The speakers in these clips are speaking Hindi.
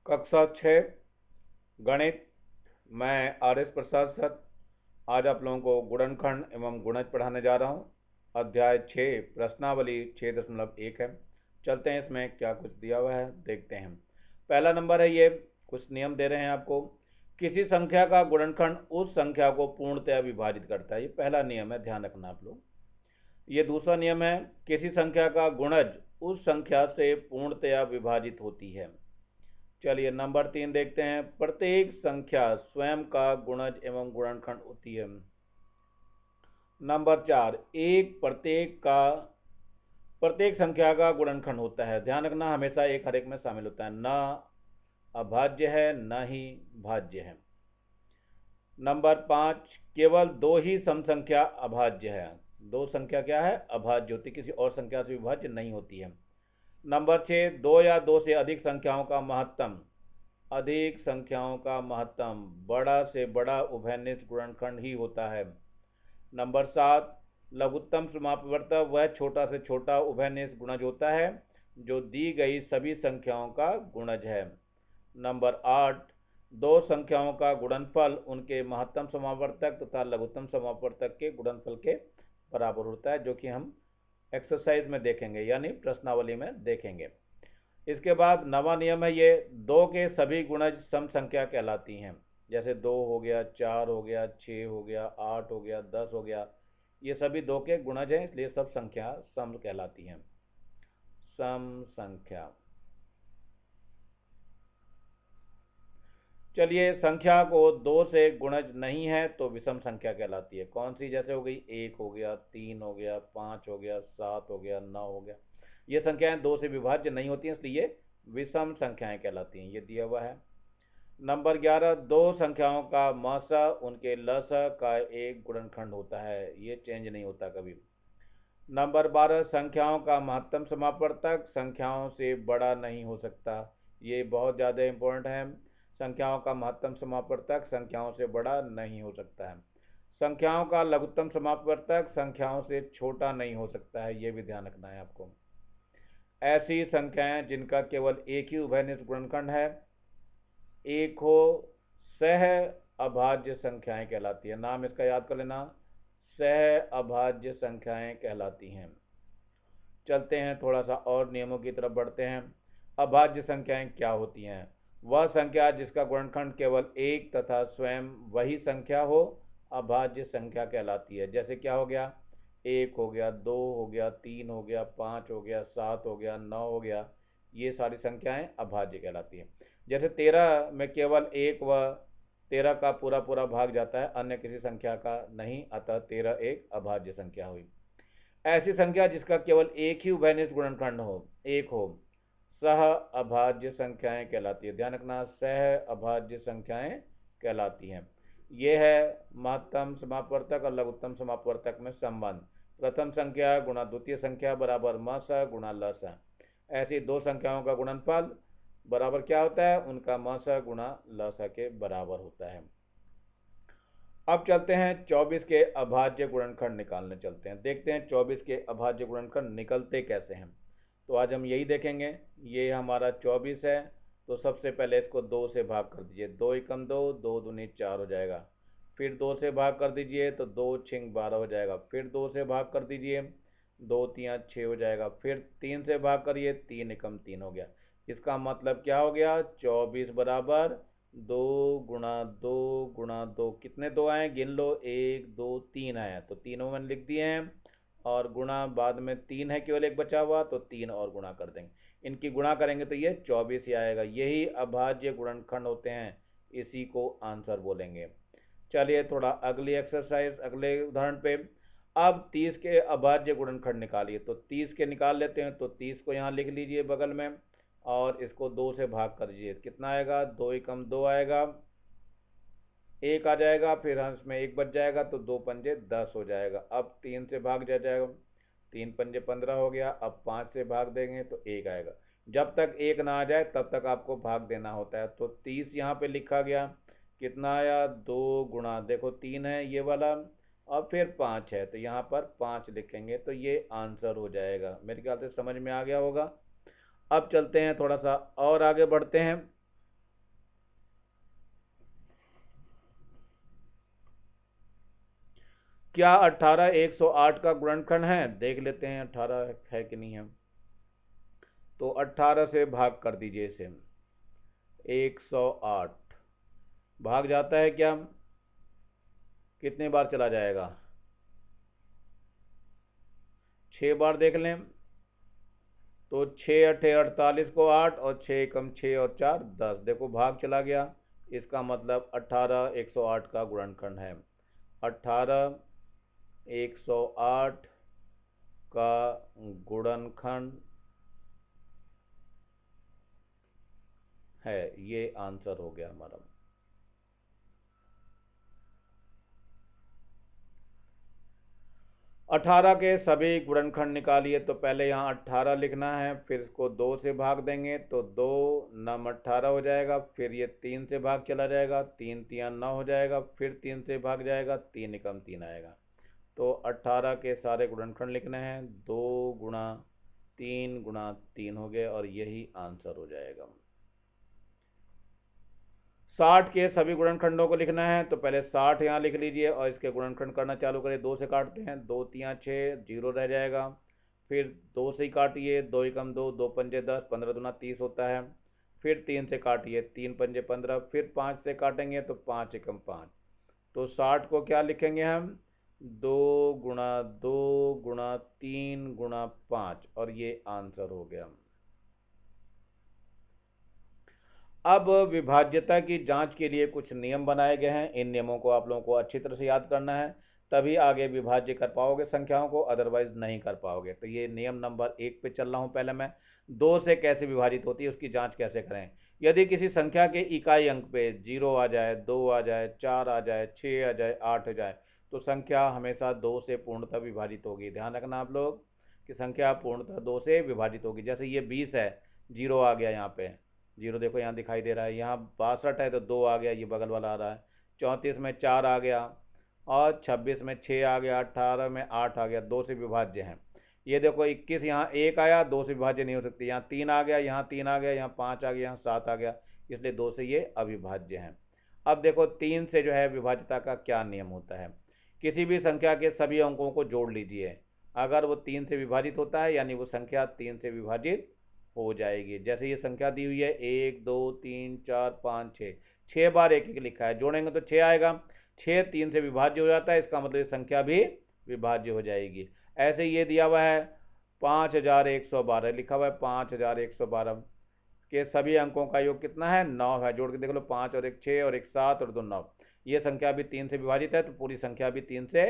कक्षा 6 गणित। मैं आर एस प्रसाद सर आज आप लोगों को गुणनखंड एवं गुणज पढ़ाने जा रहा हूँ। अध्याय 6 प्रश्नावली 6.1 है। चलते हैं इसमें क्या कुछ दिया हुआ है देखते हैं। पहला नंबर है, ये कुछ नियम दे रहे हैं आपको। किसी संख्या का गुणनखंड उस संख्या को पूर्णतया विभाजित करता है। ये पहला नियम है, ध्यान रखना आप लोग। ये दूसरा नियम है, किसी संख्या का गुणज उस संख्या से पूर्णतया विभाजित होती है। चलिए नंबर 3 देखते हैं। प्रत्येक संख्या स्वयं का गुणज एवं गुणनखंड होती है। नंबर 4, प्रत्येक संख्या का गुणनखंड होता है। ध्यान रखना, हमेशा एक हर एक में शामिल होता है, न अभाज्य है न ही भाज्य है। नंबर 5, केवल दो ही सम संख्या अभाज्य है। दो संख्या क्या है? अभाज्य होती, किसी और संख्या से विभाज्य नहीं होती है। नंबर 6, दो या दो से अधिक संख्याओं का महत्तम बड़ा से बड़ा उभयनिष्ठ गुणनखंड ही होता है। नंबर 7, लघुत्तम समापवर्तक वह छोटा से छोटा उभयनिष्ठ गुणज होता है जो दी गई सभी संख्याओं का गुणज है। नंबर 8, दो संख्याओं का गुणनफल उनके महत्तम समापवर्तक तथा लघुत्तम समापवर्तक के गुणनफल के बराबर होता है, जो कि हम एक्सरसाइज में देखेंगे यानी प्रश्नावली में देखेंगे। इसके बाद नवा नियम है, ये दो के सभी गुणज सम संख्या कहलाती हैं। जैसे 2 हो गया, 4 हो गया, 6 हो गया, 8 हो गया, 10 हो गया, ये सभी दो के गुणज हैं, इसलिए सब संख्या सम कहलाती हैं। सम संख्या। चलिए, संख्या को 2 से गुणज नहीं है तो विषम संख्या कहलाती है। कौन सी? जैसे हो गई 1 हो गया, 3 हो गया, 5 हो गया, 7 हो गया, 9 हो गया। ये संख्याएं 2 से विभाज्य नहीं होती हैं, इसलिए विषम संख्याएं कहलाती हैं। ये दिया हुआ है। नंबर 11, दो संख्याओं का मसा उनके लसा का एक गुणनखंड होता है। ये चेंज नहीं होता कभी। नंबर 12, संख्याओं का महत्तम समापवर्तक संख्याओं से बड़ा नहीं हो सकता। ये बहुत ज़्यादा इंपॉर्टेंट है। संख्याओं का महत्तम समापवर्तक संख्याओं से बड़ा नहीं हो सकता है। संख्याओं का लघुत्तम समापवर्तक संख्याओं से छोटा नहीं हो सकता है, ये भी ध्यान रखना है आपको। ऐसी संख्याएं जिनका केवल एक ही उभयनिष्ठ गुणनखंड है, एक हो, सह अभाज्य संख्याएं कहलाती है। नाम इसका याद कर लेना, सह अभाज्य संख्याएं कहलाती हैं। चलते हैं थोड़ा सा और नियमों की तरफ बढ़ते हैं। अभाज्य संख्याएं क्या होती हैं? वह संख्या जिसका गुणनखंड केवल एक तथा स्वयं वही संख्या हो, अभाज्य संख्या कहलाती है। जैसे क्या हो गया? 1 हो गया, 2 हो गया, 3 हो गया, 5 हो गया, 7 हो गया, 9 हो गया, ये सारी संख्याएं अभाज्य कहलाती हैं। जैसे 13 में केवल एक व 13 का पूरा पूरा भाग जाता है, अन्य किसी संख्या का नहीं, अतः 13 एक अभाज्य संख्या हुई। ऐसी संख्या जिसका केवल एक ही उभयनिष्ठ गुणनखंड हो, एक हो, सह अभाज्य संख्याएं कहलाती है। ध्यान रखना, सह अभाज्य संख्याएं कहलाती हैं। यह है महत्तम समापवर्तक और लघुत्तम समापवर्तक में संबंध। प्रथम संख्या गुणा द्वितीय संख्या बराबर मस गुणा लस। ऐसी दो संख्याओं का गुणनफल बराबर क्या होता है? उनका मस गुणा लस के बराबर होता है। अब चलते हैं 24 के अभाज्य गुणनखंड निकालने चलते हैं। देखते हैं 24 के अभाज्य गुणनखंड निकलते कैसे हैं। तो आज हम यही देखेंगे। ये हमारा 24 है, तो सबसे पहले इसको 2 से भाग कर दीजिए। 2 एकम 2, 2 दूनी 4 हो जाएगा। फिर 2 से भाग कर दीजिए तो 2 छिंग 12 हो जाएगा। फिर 2 से भाग कर दीजिए, 2 तियाँ 6 हो जाएगा। फिर 3 से भाग करिए, 3 एकम 3 हो गया। इसका मतलब क्या हो गया? 24 बराबर 2 गुणा 2 गुणा 2। कितने 2 आए? गिन लो, 1 2 3 आए, तो तीनों मैंने लिख दिए हैं। और गुणा बाद में 3 है, केवल एक बचा हुआ, तो 3 और गुणा कर देंगे। इनकी गुणा करेंगे तो ये 24 ही आएगा। यही अभाज्य गुणनखंड होते हैं, इसी को आंसर बोलेंगे। चलिए थोड़ा अगली एक्सरसाइज, अगले उदाहरण पे। अब 30 के अभाज्य गुणनखंड निकालिए। तो 30 के निकाल लेते हैं। तो 30 को यहाँ लिख लीजिए बगल में, और इसको 2 से भाग कर दीजिए। कितना आएगा? 2 एकम 2 आएगा, 1 आ जाएगा, फिर इसमें 1 बच जाएगा, तो 2 पंजे 10 हो जाएगा। अब 3 से भाग जाएगा, 3 पंजे 15 हो गया। अब 5 से भाग देंगे तो 1 आएगा। जब तक 1 ना आ जाए तब तक आपको भाग देना होता है। तो 30 यहाँ पे लिखा गया। कितना आया? 2 गुणा, देखो 3 है ये वाला, और फिर 5 है, तो यहाँ पर 5 लिखेंगे, तो ये आंसर हो जाएगा। मेरे ख्याल से समझ में आ गया होगा। अब चलते हैं, थोड़ा सा और आगे बढ़ते हैं। क्या 18 108 का गुणनखंड है? देख लेते हैं 18 है कि नहीं है। तो 18 से भाग कर दीजिए इसे। 108 भाग जाता है क्या? कितने बार चला जाएगा? 6 बार देख लें। तो 6 अठे 48 को 8 और 6 कम 6 और 4 10। देखो भाग चला गया। इसका मतलब 18 108 का गुणनखंड है। 18 108 का गुणनखंड है। ये आंसर हो गया हमारा। 18 के सभी गुणनखंड निकालिए। तो पहले यहाँ 18 लिखना है, फिर इसको 2 से भाग देंगे तो 2 नम 18 हो जाएगा। फिर ये 3 से भाग चला जाएगा, 3 तिया 9 हो जाएगा। फिर 3 से भाग जाएगा, 3 एकम 3 आएगा। तो 18 के सारे गुणनखंड लिखने हैं। 2 गुणा 3 गुणा 3 हो गए और यही आंसर हो जाएगा। 60 के सभी गुणनखंडों को लिखना है। तो पहले 60 यहाँ लिख लीजिए और इसके गुणनखंड करना चालू करिए। 2 से काटते हैं, 2 तिया 6, 0 रह जाएगा। फिर 2 से ही काटिए, 2 एकम 2, 2 पंजे 10, 15 दूना 30 होता है। फिर 3 से काटिए, 3 पंजे 15। फिर 5 से काटेंगे तो 5 एकम 5। तो 60 को क्या लिखेंगे हम? 2 गुणा 2 गुणा 3 गुणा 5 और ये आंसर हो गया। अब विभाज्यता की जांच के लिए कुछ नियम बनाए गए हैं। इन नियमों को आप लोगों को अच्छी तरह से याद करना है, तभी आगे विभाज्य कर पाओगे संख्याओं को, अदरवाइज नहीं कर पाओगे। तो ये नियम नंबर 1 पे चल रहा हूँ। पहले मैं 2 से कैसे विभाजित होती है उसकी जांच कैसे करें। यदि किसी संख्या के इकाई अंक पे 0 आ जाए, 2 आ जाए, 4 आ जाए, 6 आ जाए, 8 आ जाए, तो संख्या हमेशा 2 से पूर्णतः विभाजित होगी। ध्यान रखना आप लोग कि संख्या पूर्णतः 2 से विभाजित होगी। जैसे ये 20 है, 0 आ गया यहाँ पे, 0 देखो यहाँ दिखाई दे रहा है। यहाँ 62 है तो 2 आ गया, ये बगल वाला आ रहा है। 34 में 4 आ गया और 26 में 6 आ गया, 18 में 8 आ गया, 2 से विभाज्य है। ये देखो 21 यहाँ 1 आया, 2 से विभाज्य नहीं हो सकती। यहाँ 3 आ गया, यहाँ 3 आ गया, यहाँ 5 आ गया, यहाँ 7 आ गया, इसलिए 2 से ये अविभाज्य है। अब देखो 3 से जो है विभाज्यता का क्या नियम होता है। किसी भी संख्या के सभी अंकों को जोड़ लीजिए। अगर वो 3 से विभाजित होता है यानी वो संख्या 3 से विभाजित हो जाएगी। जैसे ये संख्या दी हुई है 1 2 3 4 5 6, 6 बार एक एक लिखा है, जोड़ेंगे तो 6 आएगा। 6 3 से विभाज्य हो जाता है, इसका मतलब ये संख्या भी विभाज्य हो जाएगी। ऐसे ये दिया हुआ है 5112 लिखा हुआ है। 5112 के सभी अंकों का योग कितना है? 9 है। जोड़ के देख लो, 5 और 1 6 और 1 7 और 2 9। ये संख्या भी 3 से विभाजित है, तो पूरी संख्या भी 3 से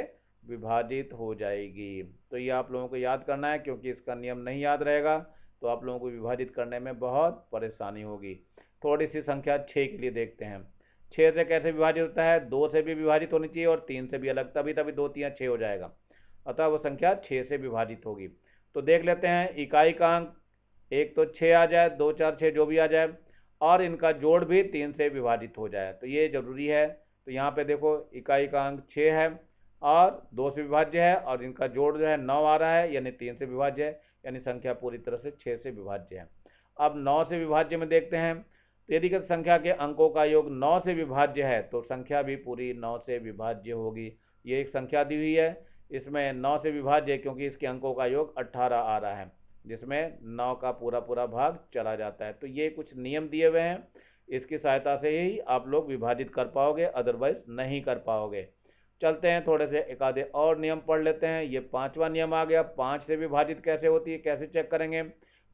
विभाजित हो जाएगी। तो ये आप लोगों को याद करना है, क्योंकि इसका नियम नहीं याद रहेगा तो आप लोगों को विभाजित करने में बहुत परेशानी होगी। थोड़ी सी संख्या 6 के लिए देखते हैं। 6 से कैसे विभाजित होता है? 2 से भी विभाजित होनी चाहिए और 3 से भी अलग, तभी तभी 2 3 6 हो जाएगा। अतः वो संख्या 6 से विभाजित होगी। तो देख लेते हैं इकाई का अंक, एक तो 6 आ जाए, 2 4 6 जो भी आ जाए, और इनका जोड़ भी 3 से विभाजित हो जाए, तो ये जरूरी है। तो यहाँ पे देखो इकाई का अंक 6 है और 2 से विभाज्य है, और इनका जोड़ जो है 9 आ रहा है, यानी 3 से विभाज्य है, यानी संख्या पूरी तरह से 6 से विभाज्य है। अब 9 से विभाज्य में देखते हैं। तो यदि किसी संख्या के अंकों का योग 9 से विभाज्य है तो संख्या भी पूरी 9 से विभाज्य होगी। ये एक संख्या दी हुई है, इसमें 9 से विभाज्य है क्योंकि इसके अंकों का योग 18 आ रहा है, जिसमें 9 का पूरा पूरा भाग चला जाता है। तो ये कुछ नियम दिए हुए हैं, इसकी सहायता से ही आप लोग विभाजित कर पाओगे, अदरवाइज नहीं कर पाओगे। चलते हैं थोड़े से एक आधे और नियम पढ़ लेते हैं। ये 5वां नियम आ गया। 5 से विभाजित कैसे होती है, कैसे चेक करेंगे?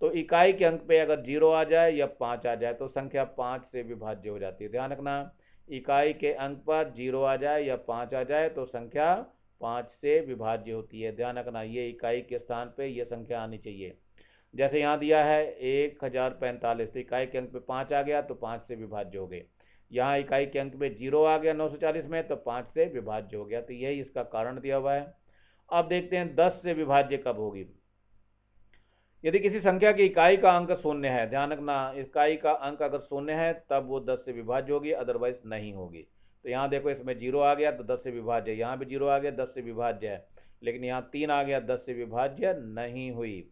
तो इकाई के अंक पे अगर 0 आ जाए या 5 आ जाए तो संख्या 5 से विभाज्य हो जाती है। ध्यान रखना, इकाई के अंक पर 0 आ जाए या 5 आ जाए तो संख्या 5 से विभाज्य होती है। ध्यान रखना, ये इकाई के स्थान पे ये संख्या आनी चाहिए। जैसे यहाँ दिया है 1045, तो इकाई के अंक पे 5 आ गया तो 5 से विभाज्य हो गए। यहाँ इकाई के अंक पे 0 आ गया 940 में तो 5 से विभाज्य हो गया। तो यही इसका कारण दिया हुआ है। अब देखते हैं 10 से विभाज्य कब होगी। यदि किसी संख्या की इकाई का अंक 0 है, ध्यान रखना, इकाई का अंक अगर 0 है तब वो 10 से विभाज्य होगी, अदरवाइज नहीं होगी। तो यहाँ देखो इसमें 0 आ गया तो 10 से विभाज्य है, यहाँ भी 0 आ गया 10 से विभाज्य है, लेकिन यहाँ 3 आ गया 10 से विभाज्य नहीं हुई।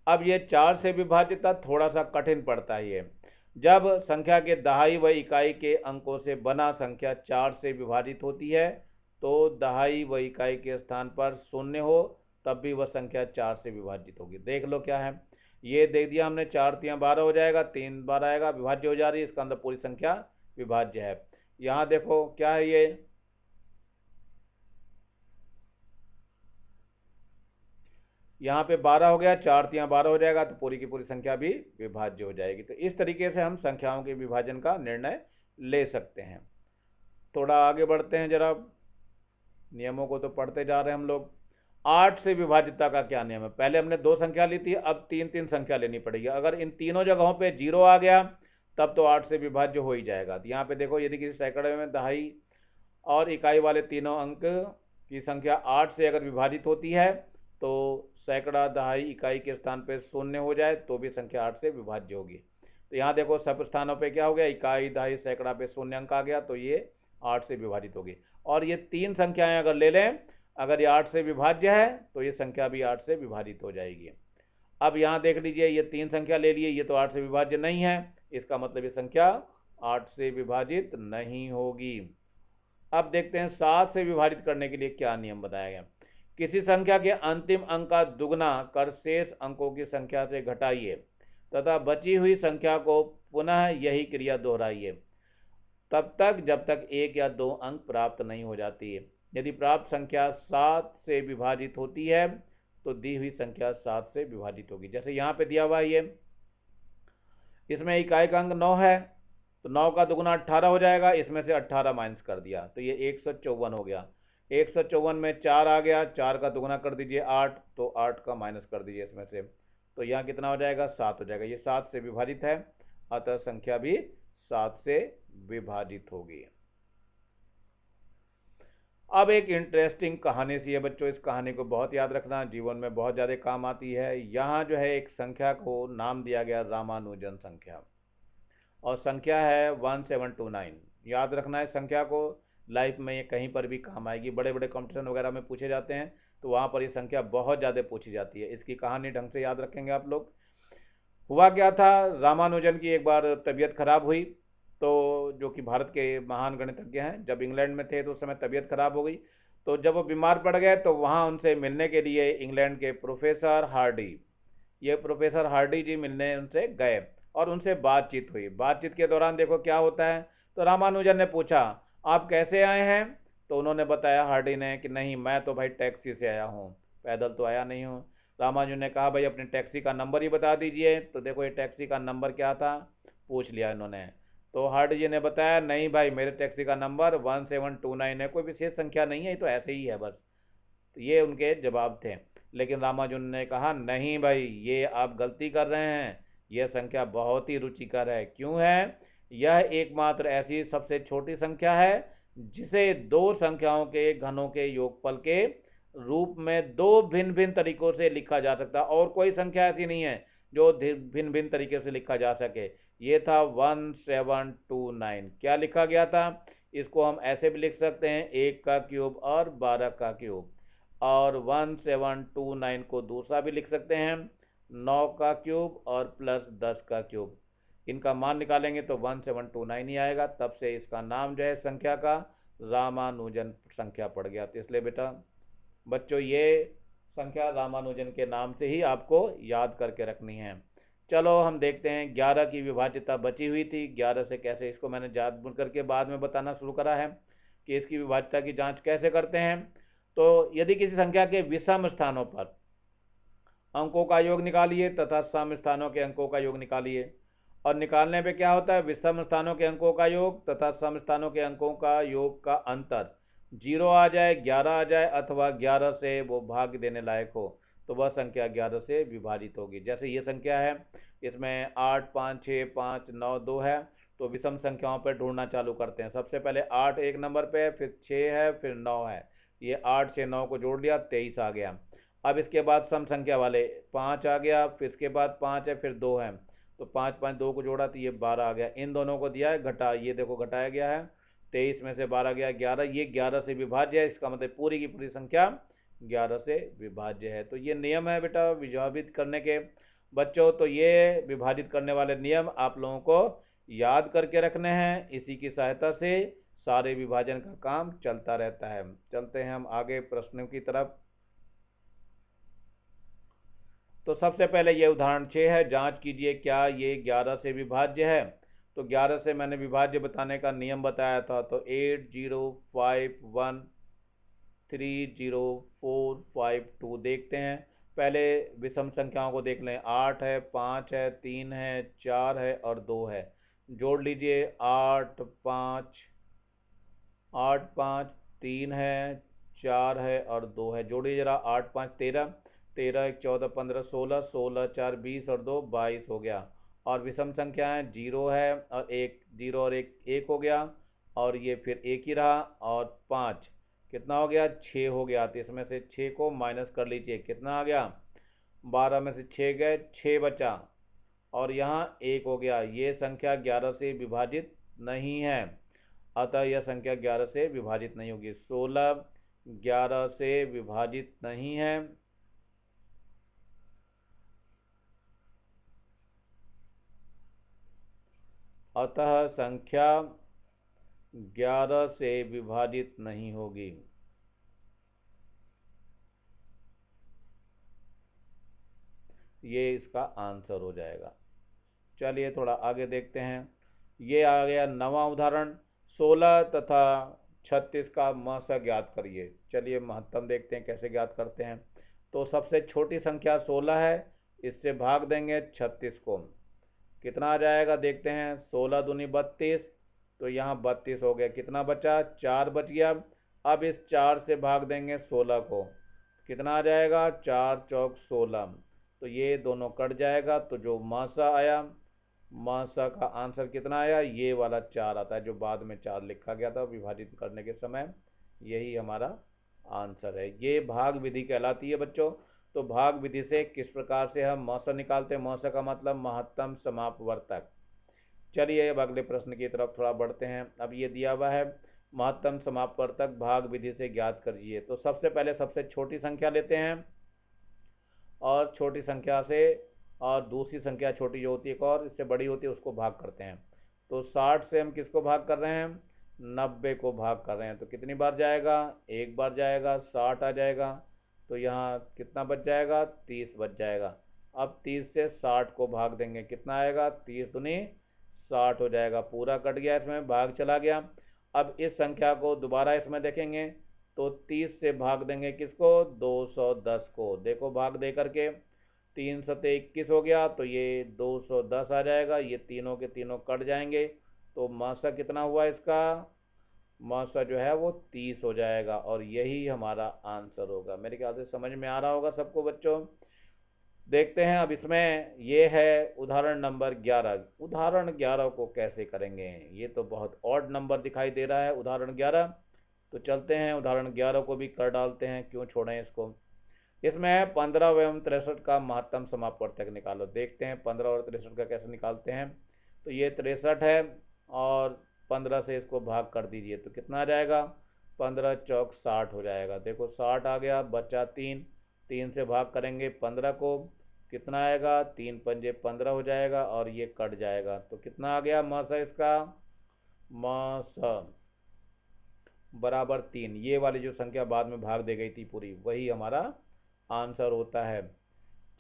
अब ये 4 से विभाज्यता थोड़ा सा कठिन पड़ता है ये। जब संख्या के दहाई व इकाई के अंकों से बना संख्या 4 से विभाजित होती है तो दहाई व इकाई के स्थान पर शून्य हो तब भी वह संख्या 4 से विभाजित होगी। देख लो क्या है, ये देख दिया हमने, 4 3 12 हो जाएगा, 3 बार आएगा, विभाज्य हो जा रही है, इसका अंदर पूरी संख्या विभाज्य है। यहाँ देखो क्या है, ये यहाँ पे 12 हो गया, 4 3 12 हो जाएगा, तो पूरी की पूरी संख्या भी विभाज्य हो जाएगी। तो इस तरीके से हम संख्याओं के विभाजन का निर्णय ले सकते हैं। थोड़ा आगे बढ़ते हैं, जरा नियमों को तो पढ़ते जा रहे हैं हम लोग। 8 से विभाज्यता का क्या नियम है? पहले हमने 2 संख्या ली थी, अब 3 3 संख्या लेनी पड़ेगी। अगर इन तीनों जगहों पे 0 आ गया तब तो 8 से विभाज्य हो ही जाएगा। तो यहाँ पे देखो, यदि किसी सैकड़े में दहाई और इकाई वाले तीनों अंक की संख्या 8 से अगर विभाजित होती है तो सैकड़ा दहाई इकाई के स्थान पे शून्य हो जाए तो भी संख्या 8 से विभाज्य होगी। तो यहाँ देखो सब स्थानों पे क्या हो गया, इकाई दहाई सैकड़ा पे शून्य अंक आ गया, तो ये 8 से विभाजित होगी। और ये 3 संख्याएं अगर ले लें, अगर ये 8 से विभाज्य है तो ये संख्या भी 8 से विभाजित हो जाएगी। अब यहाँ देख लीजिए, ये 3 संख्या ले लिए, ये तो 8 से विभाज्य नहीं है, इसका मतलब ये संख्या 8 से विभाजित नहीं होगी। अब देखते हैं 7 से विभाजित करने के लिए क्या नियम बताया गया। किसी संख्या के अंतिम अंक का दुगना कर शेष अंकों की संख्या से घटाइए तथा बची हुई संख्या को पुनः यही क्रिया दोहराइए तब तक जब तक 1 या 2 अंक प्राप्त नहीं हो जाती है। यदि प्राप्त संख्या 7 से विभाजित होती है तो दी हुई संख्या 7 से विभाजित होगी। जैसे यहाँ पे दिया हुआ है, ये इसमें इकाई का अंक 9 है तो 9 का दुगुना 18 हो जाएगा, इसमें से 18 माइनस कर दिया तो ये 154 हो गया। 154 में 4 आ गया, 4 का दुगुना कर दीजिए 8, तो 8 का माइनस कर दीजिए इसमें से, तो यहाँ कितना हो जाएगा, 7 हो जाएगा। ये 7 से विभाजित है, अतः संख्या भी 7 से विभाजित होगी। अब एक इंटरेस्टिंग कहानी सी है बच्चों, इस कहानी को बहुत याद रखना, जीवन में बहुत ज़्यादा काम आती है। यहाँ जो है एक संख्या को नाम दिया गया रामानुजन संख्या, और संख्या है 1729। याद रखना है संख्या को, लाइफ में ये कहीं पर भी काम आएगी। बड़े बड़े कंपटीशन वगैरह में पूछे जाते हैं तो वहाँ पर ये संख्या बहुत ज़्यादा पूछी जाती है। इसकी कहानी ढंग से याद रखेंगे आप लोग। हुआ क्या था, रामानुजन की एक बार तबीयत खराब हुई, तो जो कि भारत के महान गणितज्ञ हैं, जब इंग्लैंड में थे तो उस समय तबीयत खराब हो गई। तो जब वो बीमार पड़ गए तो वहाँ उनसे मिलने के लिए इंग्लैंड के प्रोफेसर हार्डी, ये प्रोफेसर हार्डी जी मिलने उनसे गए और उनसे बातचीत हुई। बातचीत के दौरान देखो क्या होता है, तो रामानुजन ने पूछा आप कैसे आए हैं, तो उन्होंने बताया हार्डी ने कि नहीं मैं तो भाई टैक्सी से आया हूँ, पैदल तो आया नहीं हूँ। रामानुजन ने कहा भाई अपनी टैक्सी का नंबर ही बता दीजिए, तो देखो ये टैक्सी का नंबर क्या था, पूछ लिया इन्होंने। तो हार्डी जी ने बताया नहीं भाई मेरे टैक्सी का नंबर 1729 है, कोई विशेष संख्या नहीं है, ये तो ऐसे ही है बस। तो ये उनके जवाब थे। लेकिन रामानुजन ने कहा नहीं भाई ये आप गलती कर रहे हैं, यह संख्या बहुत ही रुचिकर है। क्यों है, यह एकमात्र ऐसी सबसे छोटी संख्या है जिसे दो संख्याओं के घनों के योगफल के रूप में दो भिन्न भिन्न तरीकों से लिखा जा सकता है, और कोई संख्या ऐसी नहीं है जो भिन्न भिन्न तरीके से लिखा जा सके। ये था 1729। क्या लिखा गया था, इसको हम ऐसे भी लिख सकते हैं 1 का क्यूब और 12 का क्यूब, और 1729 को दूसरा भी लिख सकते हैं 9 का क्यूब और प्लस 10 का क्यूब। इनका मान निकालेंगे तो 1729 ही आएगा, तब से इसका नाम जो है संख्या का रामानुजन संख्या पड़ गया। तो इसलिए बेटा बच्चों ये संख्या रामानुजन के नाम से ही आपको याद करके रखनी है। चलो हम देखते हैं 11 की विभाज्यता बची हुई थी, 11 से कैसे, इसको मैंने याद करके बाद में बताना शुरू करा है कि इसकी विभाज्यता की जांच कैसे करते हैं। तो यदि किसी संख्या के विषम स्थानों पर अंकों का योग निकालिए तथा सम स्थानों के अंकों का योग निकालिए, और निकालने पे क्या होता है, विषम स्थानों के अंकों का योग तथा सम स्थानों के अंकों का योग का अंतर 0 आ जाए, 11 आ जाए, अथवा 11 से वो भाग देने लायक हो तो वह संख्या 11 से विभाजित होगी। जैसे ये संख्या है, इसमें 8 5 6 5 9 2 है, तो विषम संख्याओं पर ढूंढना चालू करते हैं। सबसे पहले 8 एक नंबर पे है, फिर 6 है, फिर 9 है। ये 8 से 9 को जोड़ दिया, 23 आ गया। अब इसके बाद सम संख्या वाले 5 आ गया, फिर इसके बाद 5 है, फिर 2 है, तो 5 5 2 को जोड़ा तो ये 12 आ गया। इन दोनों को दिया है घटा, ये देखो घटाया गया है, 23 में से 12 गया 11, ये 11 से विभाज्य है, इसका मतलब पूरी की पूरी संख्या 11 से विभाज्य है। तो ये नियम है बेटा विभाजित करने के। बच्चों तो ये विभाजित करने वाले नियम आप लोगों को याद करके रखने हैं, इसी की सहायता से सारे विभाजन का काम चलता रहता है। चलते हैं हम आगे प्रश्नों की तरफ। तो सबसे पहले ये उदाहरण 6 है, जांच कीजिए क्या ये 11 से विभाज्य है। तो 11 से मैंने विभाज्य बताने का नियम बताया था, तो 805130452 देखते हैं। पहले विषम संख्याओं को देख लें, 8 है, 5 है, 3 है, 4 है और 2 है। जोड़ लीजिए, 8 5 3 है, 4 है और 2 है। जोड़िए जरा, 8 5 13, 13 1 14 15 16, 16 4 20 और 2 22 हो गया। और विषम संख्याएं 0 है और 1, 0 और 1 1 हो गया, और ये फिर 1 ही रहा, और 5 कितना हो गया, 6 हो गया। तो इसमें से 6 को माइनस कर लीजिए, कितना आ गया, 12 में से 6 गए, 6 बचा, और यहाँ 1 हो गया। ये संख्या 11 से विभाजित नहीं है, अतः यह संख्या 11 से विभाजित नहीं होगी। 16 11 से विभाजित नहीं है, अतः संख्या 11 से विभाजित नहीं होगी। ये इसका आंसर हो जाएगा। चलिए थोड़ा आगे देखते हैं। ये आ गया नवा उदाहरण, 16 तथा 36 का महत्तम ज्ञात करिए। चलिए महत्तम देखते हैं कैसे ज्ञात करते हैं। तो सबसे छोटी संख्या 16 है, इससे भाग देंगे 36 को, कितना आ जाएगा देखते हैं। 16 दूनी 32, तो यहाँ 32 हो गया, कितना बचा, 4 बच गया। अब इस 4 से भाग देंगे 16 को, कितना आ जाएगा, 4 चौक 16, तो ये दोनों कट जाएगा। तो जो मासा आया, मासा का आंसर कितना आया, ये वाला 4 आता है, जो बाद में 4 लिखा गया था विभाजित करने के समय, यही हमारा आंसर है। ये भाग विधि कहलाती है बच्चों। तो भाग विधि से किस प्रकार से हम मौसा निकालते हैं, मौसा का मतलब महत्तम समापवर्तक। चलिए अब अगले प्रश्न की तरफ थोड़ा बढ़ते हैं। अब ये दिया हुआ है, महत्तम समापवर्तक भाग विधि से ज्ञात करिए। तो सबसे पहले सबसे छोटी संख्या लेते हैं, और छोटी संख्या से, और दूसरी संख्या छोटी जो होती है एक और इससे बड़ी होती है, उसको भाग करते हैं। तो 60 से हम किसको भाग कर रहे हैं, 90 को भाग कर रहे हैं। तो कितनी बार जाएगा, एक बार जाएगा, 60 आ जाएगा। तो यहाँ कितना बच जाएगा, 30 बच जाएगा। अब 30 से 60 को भाग देंगे, कितना आएगा, 30 दूनी 60 हो जाएगा, पूरा कट गया, इसमें भाग चला गया। अब इस संख्या को दोबारा इसमें देखेंगे, तो 30 से भाग देंगे किसको, 210 को। देखो भाग दे करके, 3 सते 21 हो गया, तो ये 210 आ जाएगा, ये तीनों के तीनों कट जाएंगे। तो मासा कितना हुआ इसका, मासा जो है वो 30 हो जाएगा, और यही हमारा आंसर होगा। मेरे ख्याल से समझ में आ रहा होगा सबको बच्चों। देखते हैं अब इसमें, ये है उदाहरण नंबर 11। उदाहरण 11 को कैसे करेंगे, ये तो बहुत ऑड नंबर दिखाई दे रहा है उदाहरण 11। तो चलते हैं उदाहरण 11 को भी कर डालते हैं, क्यों छोड़ें इसको। इसमें है 15 एवं 63 का महत्तम समापवर्तक निकालो। देखते हैं 15 और 63 का कैसे निकालते हैं। तो ये 63 है, और 15 से इसको भाग कर दीजिए, तो कितना आ जाएगा, 15 चौक 60 हो जाएगा। देखो 60 आ गया, बचा 3, 3 से भाग करेंगे 15 को, कितना आएगा, 3 पंजे 15 हो जाएगा, और ये कट जाएगा। तो कितना आ गया मासा इसका, मासा बराबर 3। ये वाली जो संख्या बाद में भाग दे गई थी पूरी, वही हमारा आंसर होता है।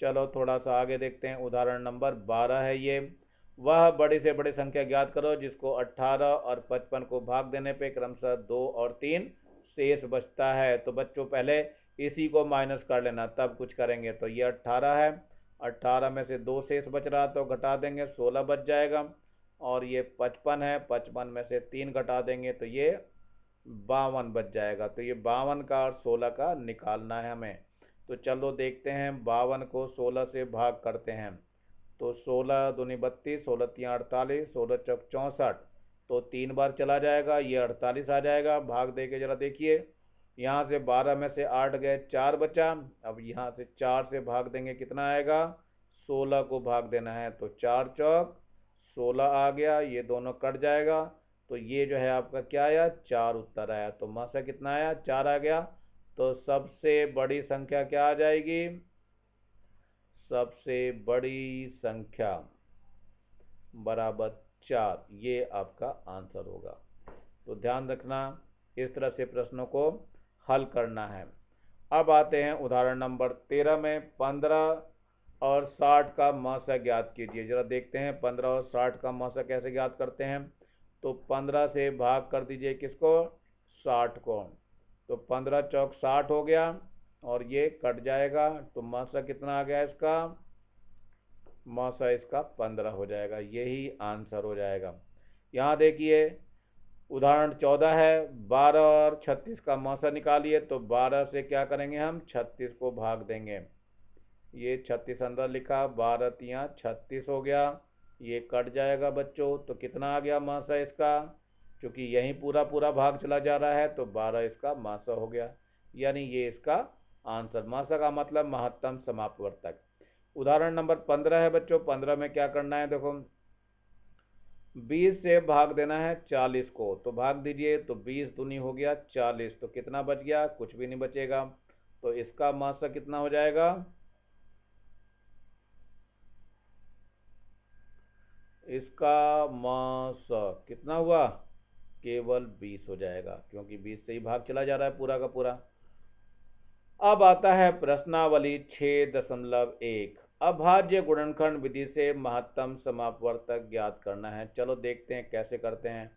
चलो थोड़ा सा आगे देखते हैं, उदाहरण नंबर 12 है ये। वह बड़ी से बड़ी संख्या ज्ञात करो जिसको 18 और 55 को भाग देने पे क्रमशः 2 और 3 शेष बचता है। तो बच्चों पहले इसी को माइनस कर लेना, तब कुछ करेंगे। तो ये 18 है, 18 में से 2 शेष बच रहा, तो घटा देंगे 16 बच जाएगा। और ये 55 है, 55 में से 3 घटा देंगे, तो ये 52 बच जाएगा। तो ये 52 का और 16 का निकालना है हमें। तो चलो देखते हैं, 52 को 16 से भाग करते हैं। तो 16 दूनी 32, 16 तीन 48, 16 चौक 64, तो 3 बार चला जाएगा, ये 48 आ जाएगा। भाग दे के जरा देखिए, यहाँ से 12 में से 8 गए, 4 बचा। अब यहाँ से 4 से भाग देंगे, कितना आएगा, 16 को भाग देना है, तो 4 चौक 16 आ गया, ये दोनों कट जाएगा। तो ये जो है आपका क्या आया, 4 उत्तर आया। तो मासा कितना आया, 4 आ गया। तो सबसे बड़ी संख्या क्या आ जाएगी, सबसे बड़ी संख्या बराबर 4, ये आपका आंसर होगा। तो ध्यान रखना, इस तरह से प्रश्नों को हल करना है। अब आते हैं उदाहरण नंबर 13 में। 15 और 60 का मौसा ज्ञात कीजिए। जरा देखते हैं 15 और 60 का मौसा कैसे ज्ञात करते हैं। तो 15 से भाग कर दीजिए किसको, 60 को। तो 15 चौक 60 हो गया और ये कट जाएगा, तो मौसा कितना आ गया इसका, मौसा इसका 15 हो जाएगा। यही आंसर हो जाएगा। यहाँ देखिए उदाहरण 14 है। 12 और 36 का मौसा निकालिए। तो 12 से क्या करेंगे हम, 36 को भाग देंगे। ये 36 अंदर लिखा, 12 तिया 36 हो गया, ये कट जाएगा बच्चों। तो कितना आ गया मौसा इसका, क्योंकि यहीं पूरा पूरा भाग चला जा रहा है, तो 12 इसका मौसा हो गया। यानी ये इसका आंसर, मौसा का मतलब महत्तम समापवर्तक। उदाहरण नंबर 15 है बच्चों। 15 में क्या करना है, देखो 20 से भाग देना है 40 को। तो भाग दीजिए, तो 20 दूनी हो गया 40, तो कितना बच गया, कुछ भी नहीं बचेगा। तो इसका मौसा कितना हो जाएगा, इसका मौसा कितना हुआ, केवल 20 हो जाएगा, क्योंकि 20 से ही भाग चला जा रहा है पूरा का पूरा। अब आता है प्रश्नावली 6.1। अभाज्य गुणनखंड विधि से महत्तम समापवर्तक ज्ञात करना है। चलो देखते हैं कैसे करते हैं।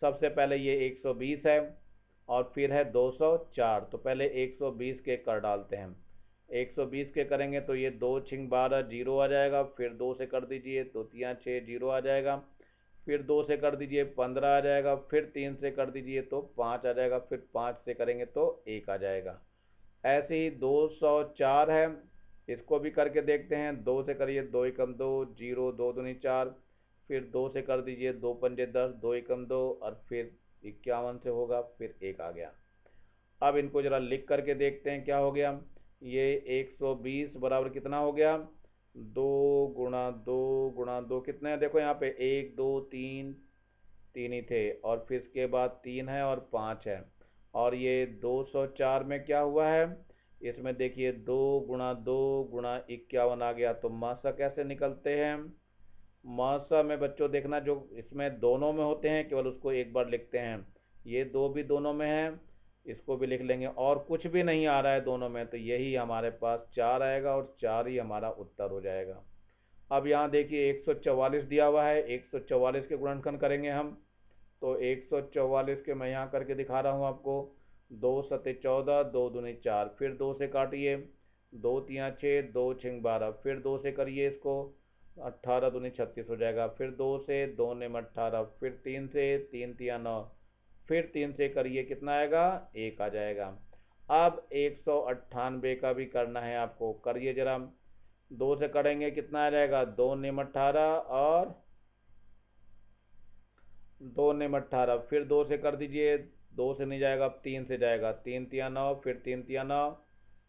सबसे पहले ये 120 है और फिर है 204। तो पहले 120 के कर डालते हैं। 120 के करेंगे तो ये 2 छिंग 12 जीरो आ जाएगा। फिर 2 से कर दीजिए तो 3 6 जीरो आ जाएगा। फिर 2 से कर दीजिए 15 आ जाएगा। फिर 3 से कर दीजिए तो 5 आ जाएगा। फिर 5 से करेंगे तो 1 आ जाएगा। ऐसे ही 204 है, इसको भी करके देखते हैं। 2 से करिए 2 एकम 2, जीरो 2 दूनी 4। फिर 2 से कर दीजिए 2 पंजे 10, 2 एकम 2 और फिर 51 से होगा, फिर 1 आ गया। अब इनको जरा लिख करके देखते हैं क्या हो गया। ये 120 बराबर कितना हो गया, 2 गुणा 2 गुणा 2 कितने हैं, देखो यहाँ पे 1 2 3, 3 ही थे और फिर इसके बाद 3 है और 5 है। और ये 204 में क्या हुआ है, इसमें देखिए 2 गुणा 2 गुणा 51 आ गया। तो मौसा कैसे निकलते हैं, मौसा में बच्चों देखना जो इसमें दोनों में होते हैं केवल उसको एक बार लिखते हैं। ये 2 भी दोनों में है, इसको भी लिख लेंगे। और कुछ भी नहीं आ रहा है दोनों में, तो यही हमारे पास 4 आएगा और 4 ही हमारा उत्तर हो जाएगा। अब यहाँ देखिए 144 दिया हुआ है, 144 के गुणनखंड करेंगे हम। तो 144 के मैं यहाँ करके दिखा रहा हूँ आपको। 2 सते 14, 2 दूनी 4, फिर 2 से काटिए, 2 तिया 6, 2 छिंग 12, फिर 2 से करिए इसको, 18 दूनी 36 हो जाएगा। फिर 2 से 2 नेम 18, फिर 3 से 3 तिया 9, फिर 3 से करिए कितना आएगा, 1 आ जाएगा। अब 198 का भी करना है आपको, करिए जरा। 2 से करेंगे कितना आ जाएगा, 2 नेम 18 और 2 नेम 18, फिर 2 से कर दीजिए, 2 से नहीं जाएगा 3 से जाएगा, 3 तिया 9, फिर 3 तिया 9,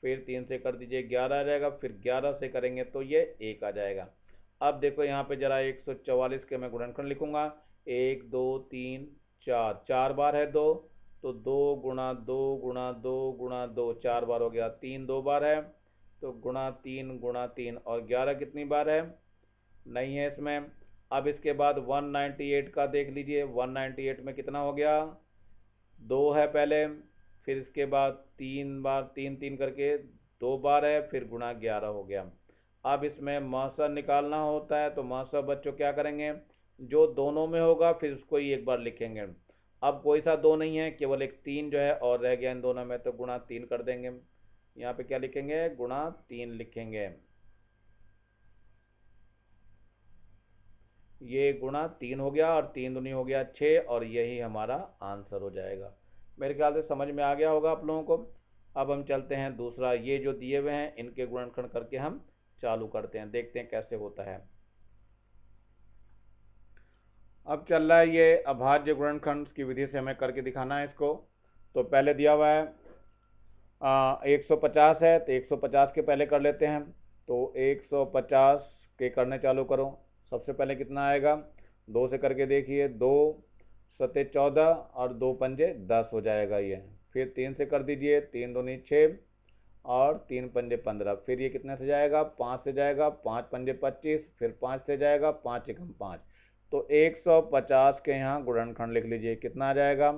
फिर 3 से कर दीजिए 11 आ जाएगा। फिर 11 से करेंगे तो ये 1 आ जाएगा। अब देखो यहाँ पे जरा 144 के मैं गुणनखंड लिखूंगा। 1 2 3 4, 4 बार है 2, तो 2 गुणा 2 गुणा 2 गुणा 2 4 बार हो गया। 3 2 बार है, तो गुणा 3 गुणा 3, और 11 कितनी बार है, नहीं है इसमें। अब इसके बाद 198 का देख लीजिए। 198 में कितना हो गया, 2 है पहले, फिर इसके बाद 3 बार 3 3 करके 2 बार है, फिर गुणा 11 हो गया। अब इसमें मौसा निकालना होता है, तो मौसा बच्चों क्या करेंगे, जो दोनों में होगा फिर उसको ही एक बार लिखेंगे। अब कोई सा 2 नहीं है, केवल एक 3 जो है और रह गया इन दोनों में, तो गुणा 3 कर देंगे। यहाँ पे क्या लिखेंगे, गुणा 3 लिखेंगे। ये गुणा 3 हो गया और 3 दूनी हो गया 6, और यही हमारा आंसर हो जाएगा। मेरे ख्याल से समझ में आ गया होगा आप लोगों को। अब हम चलते हैं दूसरा, ये जो दिए हुए हैं इनके गुणनखंड करके हम चालू करते हैं, देखते हैं कैसे होता है। अब चल रहा है ये अभाज्य गुणनखंड की विधि से हमें करके दिखाना है इसको। तो पहले दिया हुआ है 150 है, तो 150 के पहले कर लेते हैं। तो 150 के करने चालू करो। सबसे पहले कितना आएगा, 2 से करके देखिए, 2 सते 14 और 2 पंजे 10 हो जाएगा ये। फिर 3 से कर दीजिए, 3 दूनी 6 और 3 पंजे 15, फिर ये कितने से जाएगा 5 से जाएगा, 5 पंजे 25, फिर 5 से जाएगा, 5 एकम 5, तो 150 के यहाँ गुणनखंड लिख लीजिए, कितना आ जाएगा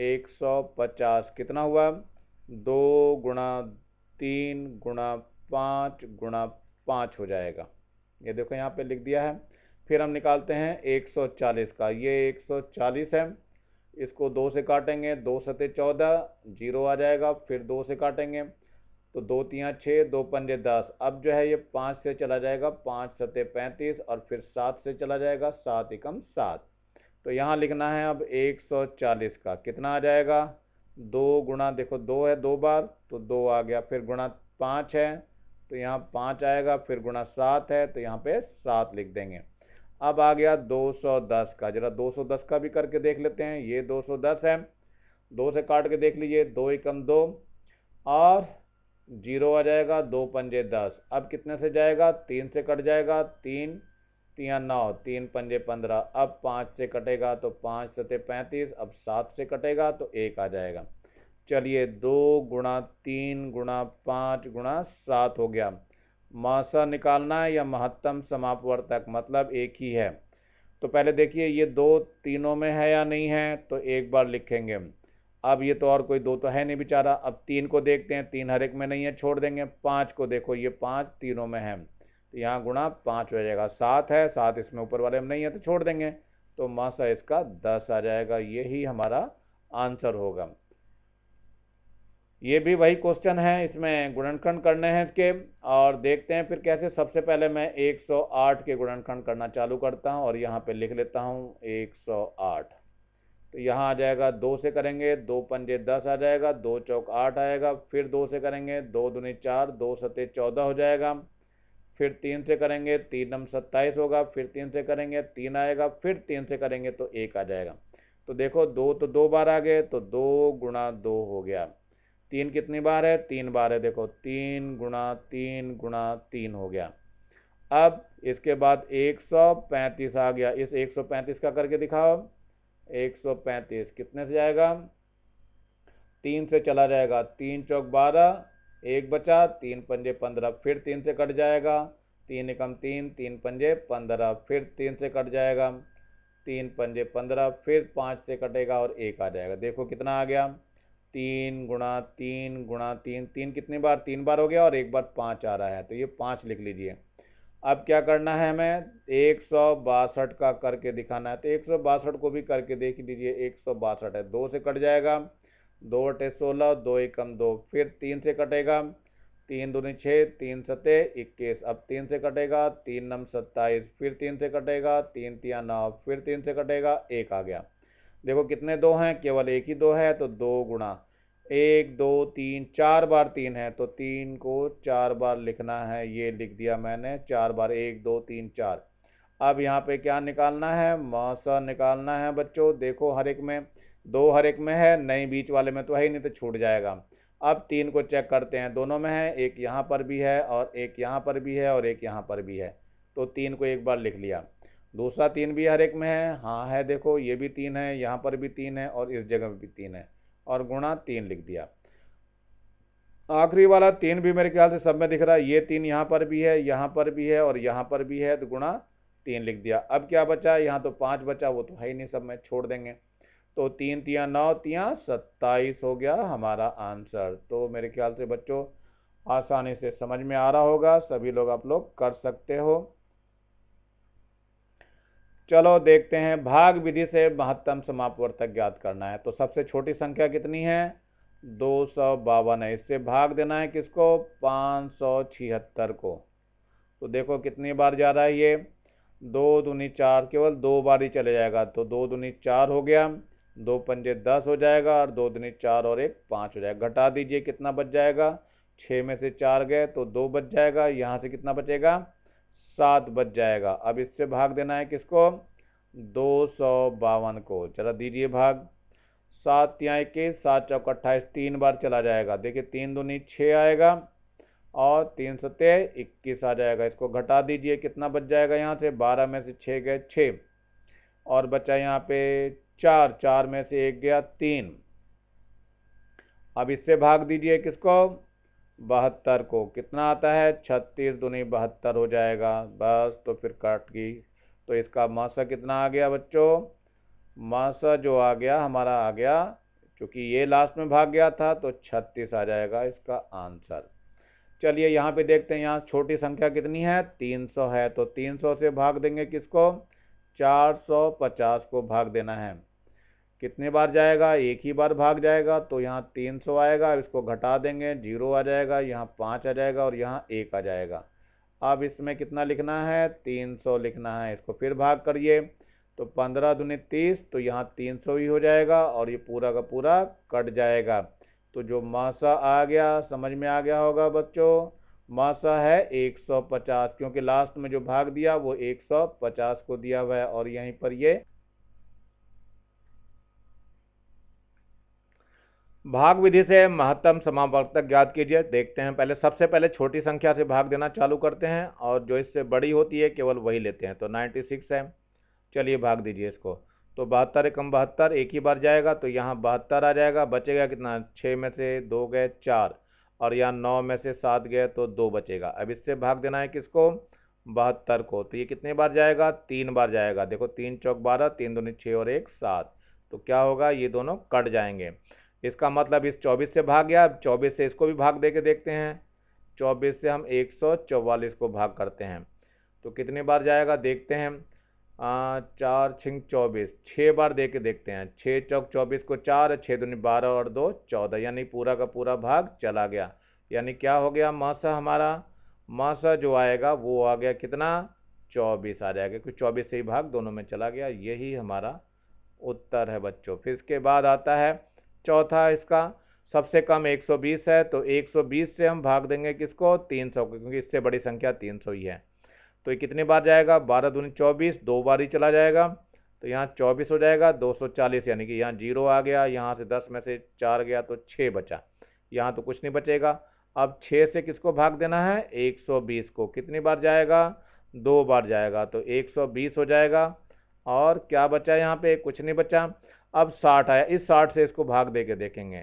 150 कितना हुआ 2 गुणा 3 गुणा 5 गुणा 5 हो जाएगा। ये देखो यहाँ पे लिख दिया है। फिर हम निकालते हैं 140 का, ये 140 है, इसको 2 से काटेंगे, 2 सते 14, 0 आ जाएगा, फिर 2 से काटेंगे तो 2 तियाँ 6, 2 पंजे 10, अब जो है ये 5 से चला जाएगा, 5 सते 35, और फिर 7 से चला जाएगा, 7 एकम 7। तो यहाँ लिखना है अब 140 का कितना आ जाएगा 2 गुणा, देखो 2 है 2 बार तो 2 आ गया, फिर गुणा 5 है तो यहाँ 5 आएगा, फिर गुणा 7 है तो यहाँ पे 7 लिख देंगे। अब आ गया 210 का, जरा 210 का भी करके देख लेते हैं। ये 210 है, 2 से काट के देख लीजिए, 2 एकम 2 और 0 आ जाएगा, 2 पंजे 10, अब कितने से जाएगा 3 से कट जाएगा, 3 तियाँ 9, 3 पंजे 15, अब 5 से कटेगा तो 5 सते 35, अब 7 से कटेगा तो 1 आ जाएगा। चलिए 2 गुणा 3 गुणा 5 गुणा 7 हो गया। मासा निकालना है या महत्तम समापवर्तक, मतलब एक ही है। तो पहले देखिए ये 2 तीनों में है या नहीं है, तो एक बार लिखेंगे। अब ये तो और कोई 2 तो है नहीं बेचारा, अब 3 को देखते हैं, 3 हर एक में नहीं है, छोड़ देंगे। 5 को देखो, ये 5 तीनों में है तो यहाँ गुणा 5 हो जाएगा। 7 है, 7 इसमें ऊपर वाले में नहीं है तो छोड़ देंगे, तो मासा इसका 10 आ जाएगा। यही हमारा आंसर होगा। ये भी वही क्वेश्चन है, इसमें गुणनखंड करने हैं इसके, और देखते हैं फिर कैसे। सबसे पहले मैं 108 के गुणनखंड करना चालू करता हूँ और यहाँ पे लिख लेता हूँ 108। तो यहाँ आ जाएगा 2 से करेंगे, 2 पंजे 10 आ जाएगा, 2 चौक 8 आएगा, फिर 2 से करेंगे, 2 दूनी 4, 2 सते 14 हो जाएगा, फिर 3 से करेंगे, 3 नम 27 होगा, फिर 3 से करेंगे 3 आएगा, फिर 3 से करेंगे तो 1 आ जाएगा। तो देखो 2 तो 2 बार आ गए, तो 2 गुणा 2 हो गया। 3 कितनी बार है 3 बार है, देखो 3 गुणा 3 गुणा 3 हो गया। अब इसके बाद 135 आ गया, इस 135 का करके दिखाओ। 135 कितने से जाएगा 3 से चला जाएगा, 3 चौक 12, 1 बचा, 3 पंजे 15, फिर 3 से कट जाएगा, 3 एकम 3, 3 पंजे 15, फिर 3 से कट जाएगा, 3 पंजे 15, फिर 5 से कटेगा और 1 आ जाएगा। देखो कितना आ गया 3 गुणा 3 गुणा 3, 3 कितनी बार 3 बार हो गया, और एक बार 5 आ रहा है तो ये 5 लिख लीजिए। अब क्या करना है हमें 162 का करके दिखाना है, तो 162 को भी करके देख लीजिए। 162 है, 2 से कट जाएगा, 2 अटे 16, 2 एकम 2, फिर 3 से कटेगा, 3 दूनी 6, 3 सते 21, अब 3 से कटेगा, 3 नम 27, फिर 3 से कटेगा, 3 तियाँ 9, फिर 3 से कटेगा, 1 आ गया। देखो कितने 2 हैं, केवल एक ही 2 है, तो 2 गुणा 1 2 3, 4 बार 3 है तो 3 को 4 बार लिखना है। ये लिख दिया मैंने 4 बार, 1 2 3 4। अब यहाँ पे क्या निकालना है मासा निकालना है बच्चों। देखो हर एक में 2 हर एक में है, नहीं बीच वाले में तो है ही नहीं तो छूट जाएगा। अब 3 को चेक करते हैं, दोनों में है, एक यहाँ पर भी है और एक यहाँ पर भी है और एक यहाँ पर भी है, तो 3 को एक बार लिख लिया। दूसरा 3 भी हर एक में है, हाँ है, देखो ये भी 3 है, यहाँ पर भी 3 है और इस जगह भी 3 है, और गुणा 3 लिख दिया। आखिरी वाला 3 भी मेरे ख्याल से सब में दिख रहा है, ये 3 यहाँ पर भी है, यहाँ पर भी है और यहाँ पर भी है, तो गुणा 3 लिख दिया। अब क्या बचा, यहाँ तो 5 बचा, वो तो है ही नहीं, सब में छोड़ देंगे, तो 3 तियाँ 9 तियाँ 27 हो गया हमारा आंसर। तो मेरे ख्याल से बच्चों आसानी से समझ में आ रहा होगा, सभी लोग आप लोग कर सकते हो। चलो देखते हैं, भाग विधि से महत्तम समापवर्तक ज्ञात करना है। तो सबसे छोटी संख्या कितनी है 252 है, इससे भाग देना है किसको 576 को। तो देखो कितनी बार जा रहा है ये 2 दूनी 4, केवल 2 बार ही चले जाएगा, तो 2 दूनी 4 हो गया, 2 पंजे 10 हो जाएगा और 2 दूनी 4 और 1 5 हो जाएगा। घटा दीजिए कितना बच जाएगा, 6 में से 4 गए तो 2 बच जाएगा, यहाँ से कितना बचेगा 7 बच जाएगा। अब इससे भाग देना है किसको 252 को, चला दीजिए भाग। 7 तियाँ 21, 7 चौक 28, 3 बार चला जाएगा, देखिए 3 दूनी 6 आएगा और 3 सते 21 आ जाएगा। इसको घटा दीजिए कितना बच जाएगा, यहाँ से 12 में से 6 गए 6 और बचा यहाँ पे 4, 4 में से 1 गया 3 अब इससे भाग दीजिए किसको, 72 को। कितना आता है, 36 दूनी 72 हो जाएगा। बस, तो फिर काट गई। तो इसका मासा कितना आ गया बच्चों, मासा जो आ गया हमारा आ गया, क्योंकि ये लास्ट में भाग गया था तो 36 आ जाएगा इसका आंसर। चलिए यहाँ पे देखते हैं, यहाँ छोटी संख्या कितनी है, 300 है। तो 300 से भाग देंगे किसको, 450 को भाग देना है। कितने बार जाएगा, एक ही बार भाग जाएगा, तो यहाँ 300 आएगा। इसको घटा देंगे, 0 आ जाएगा, यहाँ 5 आ जाएगा और यहाँ 1 आ जाएगा। अब इसमें कितना लिखना है, 300 लिखना है। इसको फिर भाग करिए, तो 15 दूनी 30, तो यहाँ 300 ही हो जाएगा और ये पूरा का पूरा कट जाएगा। तो जो मासा आ गया, समझ में आ गया होगा बच्चों, मासा है 150, क्योंकि लास्ट में जो भाग दिया वो 150 को दिया हुआ है। और यहीं पर ये भाग विधि से महत्तम समावर्तक ज्ञात कीजिए। देखते हैं, पहले सबसे पहले छोटी संख्या से भाग देना चालू करते हैं और जो इससे बड़ी होती है केवल वही लेते हैं। तो 96 है, चलिए भाग दीजिए इसको। तो 72 एकम 72, एक ही बार जाएगा, तो यहाँ 72 आ जाएगा। बचेगा कितना, 6 में से 2 गए 4, और यहाँ 9 में से 7 गए तो 2 बचेगा। अब इससे भाग देना है किसको, 72 को। तो ये कितने बार जाएगा, 3 बार जाएगा। देखो 3 चौक 12, 3 दूनी 6 और 1 7, तो क्या होगा, ये दोनों कट जाएंगे। इसका मतलब इस 24 से भाग गया। अब 24 से इसको भी भाग दे के देखते हैं। 24 से हम 144 को भाग करते हैं, तो कितनी बार जाएगा देखते हैं। 4 छिंग 24, 6 बार दे के देखते हैं। 6 चौक 24 को 4, 6 दूनी 12 और 2 14, यानी पूरा का पूरा भाग चला गया। यानी क्या हो गया, मासा हमारा, मासा जो आएगा वो आ गया कितना, 24 आ जाएगा, क्योंकि 24 से ही भाग दोनों में चला गया। यही हमारा उत्तर है बच्चों। फिर इसके बाद आता है चौथा, इसका सबसे कम 120 है, तो 120 से हम भाग देंगे किसको, 300 को, क्योंकि इससे बड़ी संख्या 300 ही है। तो ये कितनी बार जाएगा, 12 दूनी 24, 2 बार ही चला जाएगा। तो यहाँ 24 हो जाएगा, 240, यानी कि यहाँ 0 आ गया। यहाँ से 10 में से 4 गया तो 6 बचा, यहाँ तो कुछ नहीं बचेगा। अब 6 से किसको भाग देना है, 120 को। कितनी बार जाएगा, 2 बार जाएगा, तो 120 हो जाएगा। और क्या बचा यहाँ पे, कुछ नहीं बचा। अब 60 आया, इस 60 से इसको भाग दे के देखेंगे।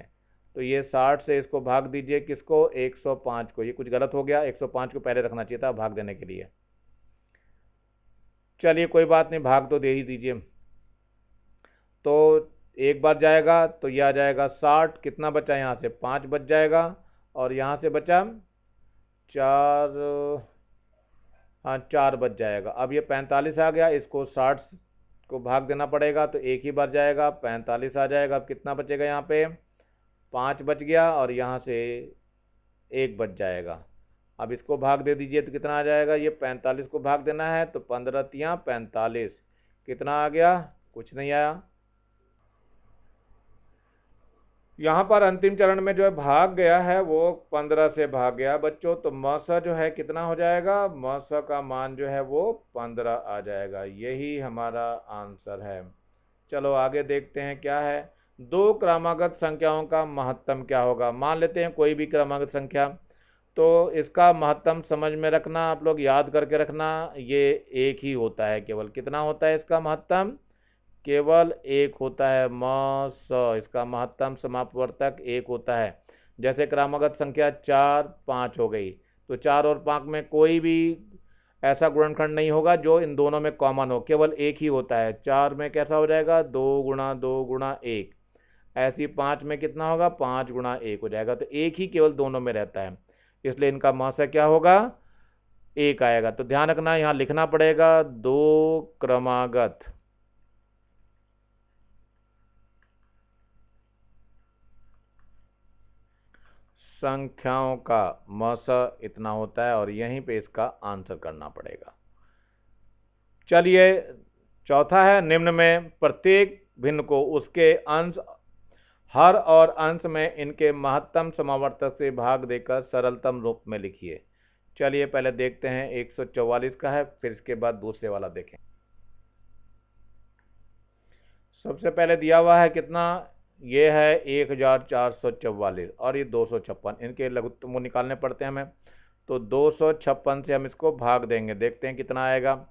तो ये 60 से इसको भाग दीजिए किसको, 105 को। ये कुछ गलत हो गया, 105 को पहले रखना चाहिए था भाग देने के लिए। चलिए कोई बात नहीं, भाग तो दे ही दीजिए। तो एक बार जाएगा तो ये आ जाएगा 60। कितना बचा, यहाँ से 5 बच जाएगा और यहाँ से बचा 4, हाँ 4 बच जाएगा। अब ये 45 आ गया, इसको 60 को भाग देना पड़ेगा, तो एक ही बार जाएगा, 45 आ जाएगा। अब कितना बचेगा, यहाँ पे 5 बच गया और यहाँ से 1 बच जाएगा। अब इसको भाग दे दीजिए, तो कितना आ जाएगा, ये 45 को भाग देना है, तो 15 तियाँ 45, कितना आ गया, कुछ नहीं आया। यहाँ पर अंतिम चरण में जो है भाग गया है वो 15 से भाग गया बच्चों। तो मसा जो है कितना हो जाएगा, मसा का मान जो है वो 15 आ जाएगा। यही हमारा आंसर है। चलो आगे देखते हैं क्या है। दो क्रमागत संख्याओं का महत्तम क्या होगा। मान लेते हैं कोई भी क्रमागत संख्या, तो इसका महत्तम समझ में रखना, आप लोग याद करके रखना, ये एक ही होता है केवल। कितना होता है इसका महत्तम, केवल एक होता है, इसका महत्तम समापवर्तक एक होता है। जैसे क्रमागत संख्या 4 5 हो गई, तो 4 और 5 में कोई भी ऐसा गुणनखंड नहीं होगा जो इन दोनों में कॉमन हो, केवल एक ही होता है। 4 में कैसा हो जाएगा, 2 गुणा 2 गुणा 1। ऐसी 5 में कितना होगा, 5 गुणा 1 हो जाएगा। तो एक ही केवल दोनों में रहता है, इसलिए इनका महत्तम क्या होगा, एक आएगा। तो ध्यान रखना, यहाँ लिखना पड़ेगा दो क्रमागत संख्याओं का महत्तम इतना होता है, और यहीं पे इसका आंसर करना पड़ेगा। चलिए चौथा है, निम्न में प्रत्येक भिन्न को उसके अंश, हर और अंश में इनके महत्तम समावर्तक से भाग देकर सरलतम रूप में लिखिए। चलिए पहले देखते हैं, 144 का है, फिर इसके बाद दूसरे वाला देखें। सबसे पहले दिया हुआ है कितना, ये है 1444 और ये 256, इनके लघुत्तम को निकालने पड़ते हैं हमें। तो 256 से हम इसको भाग देंगे, देखते हैं कितना आएगा।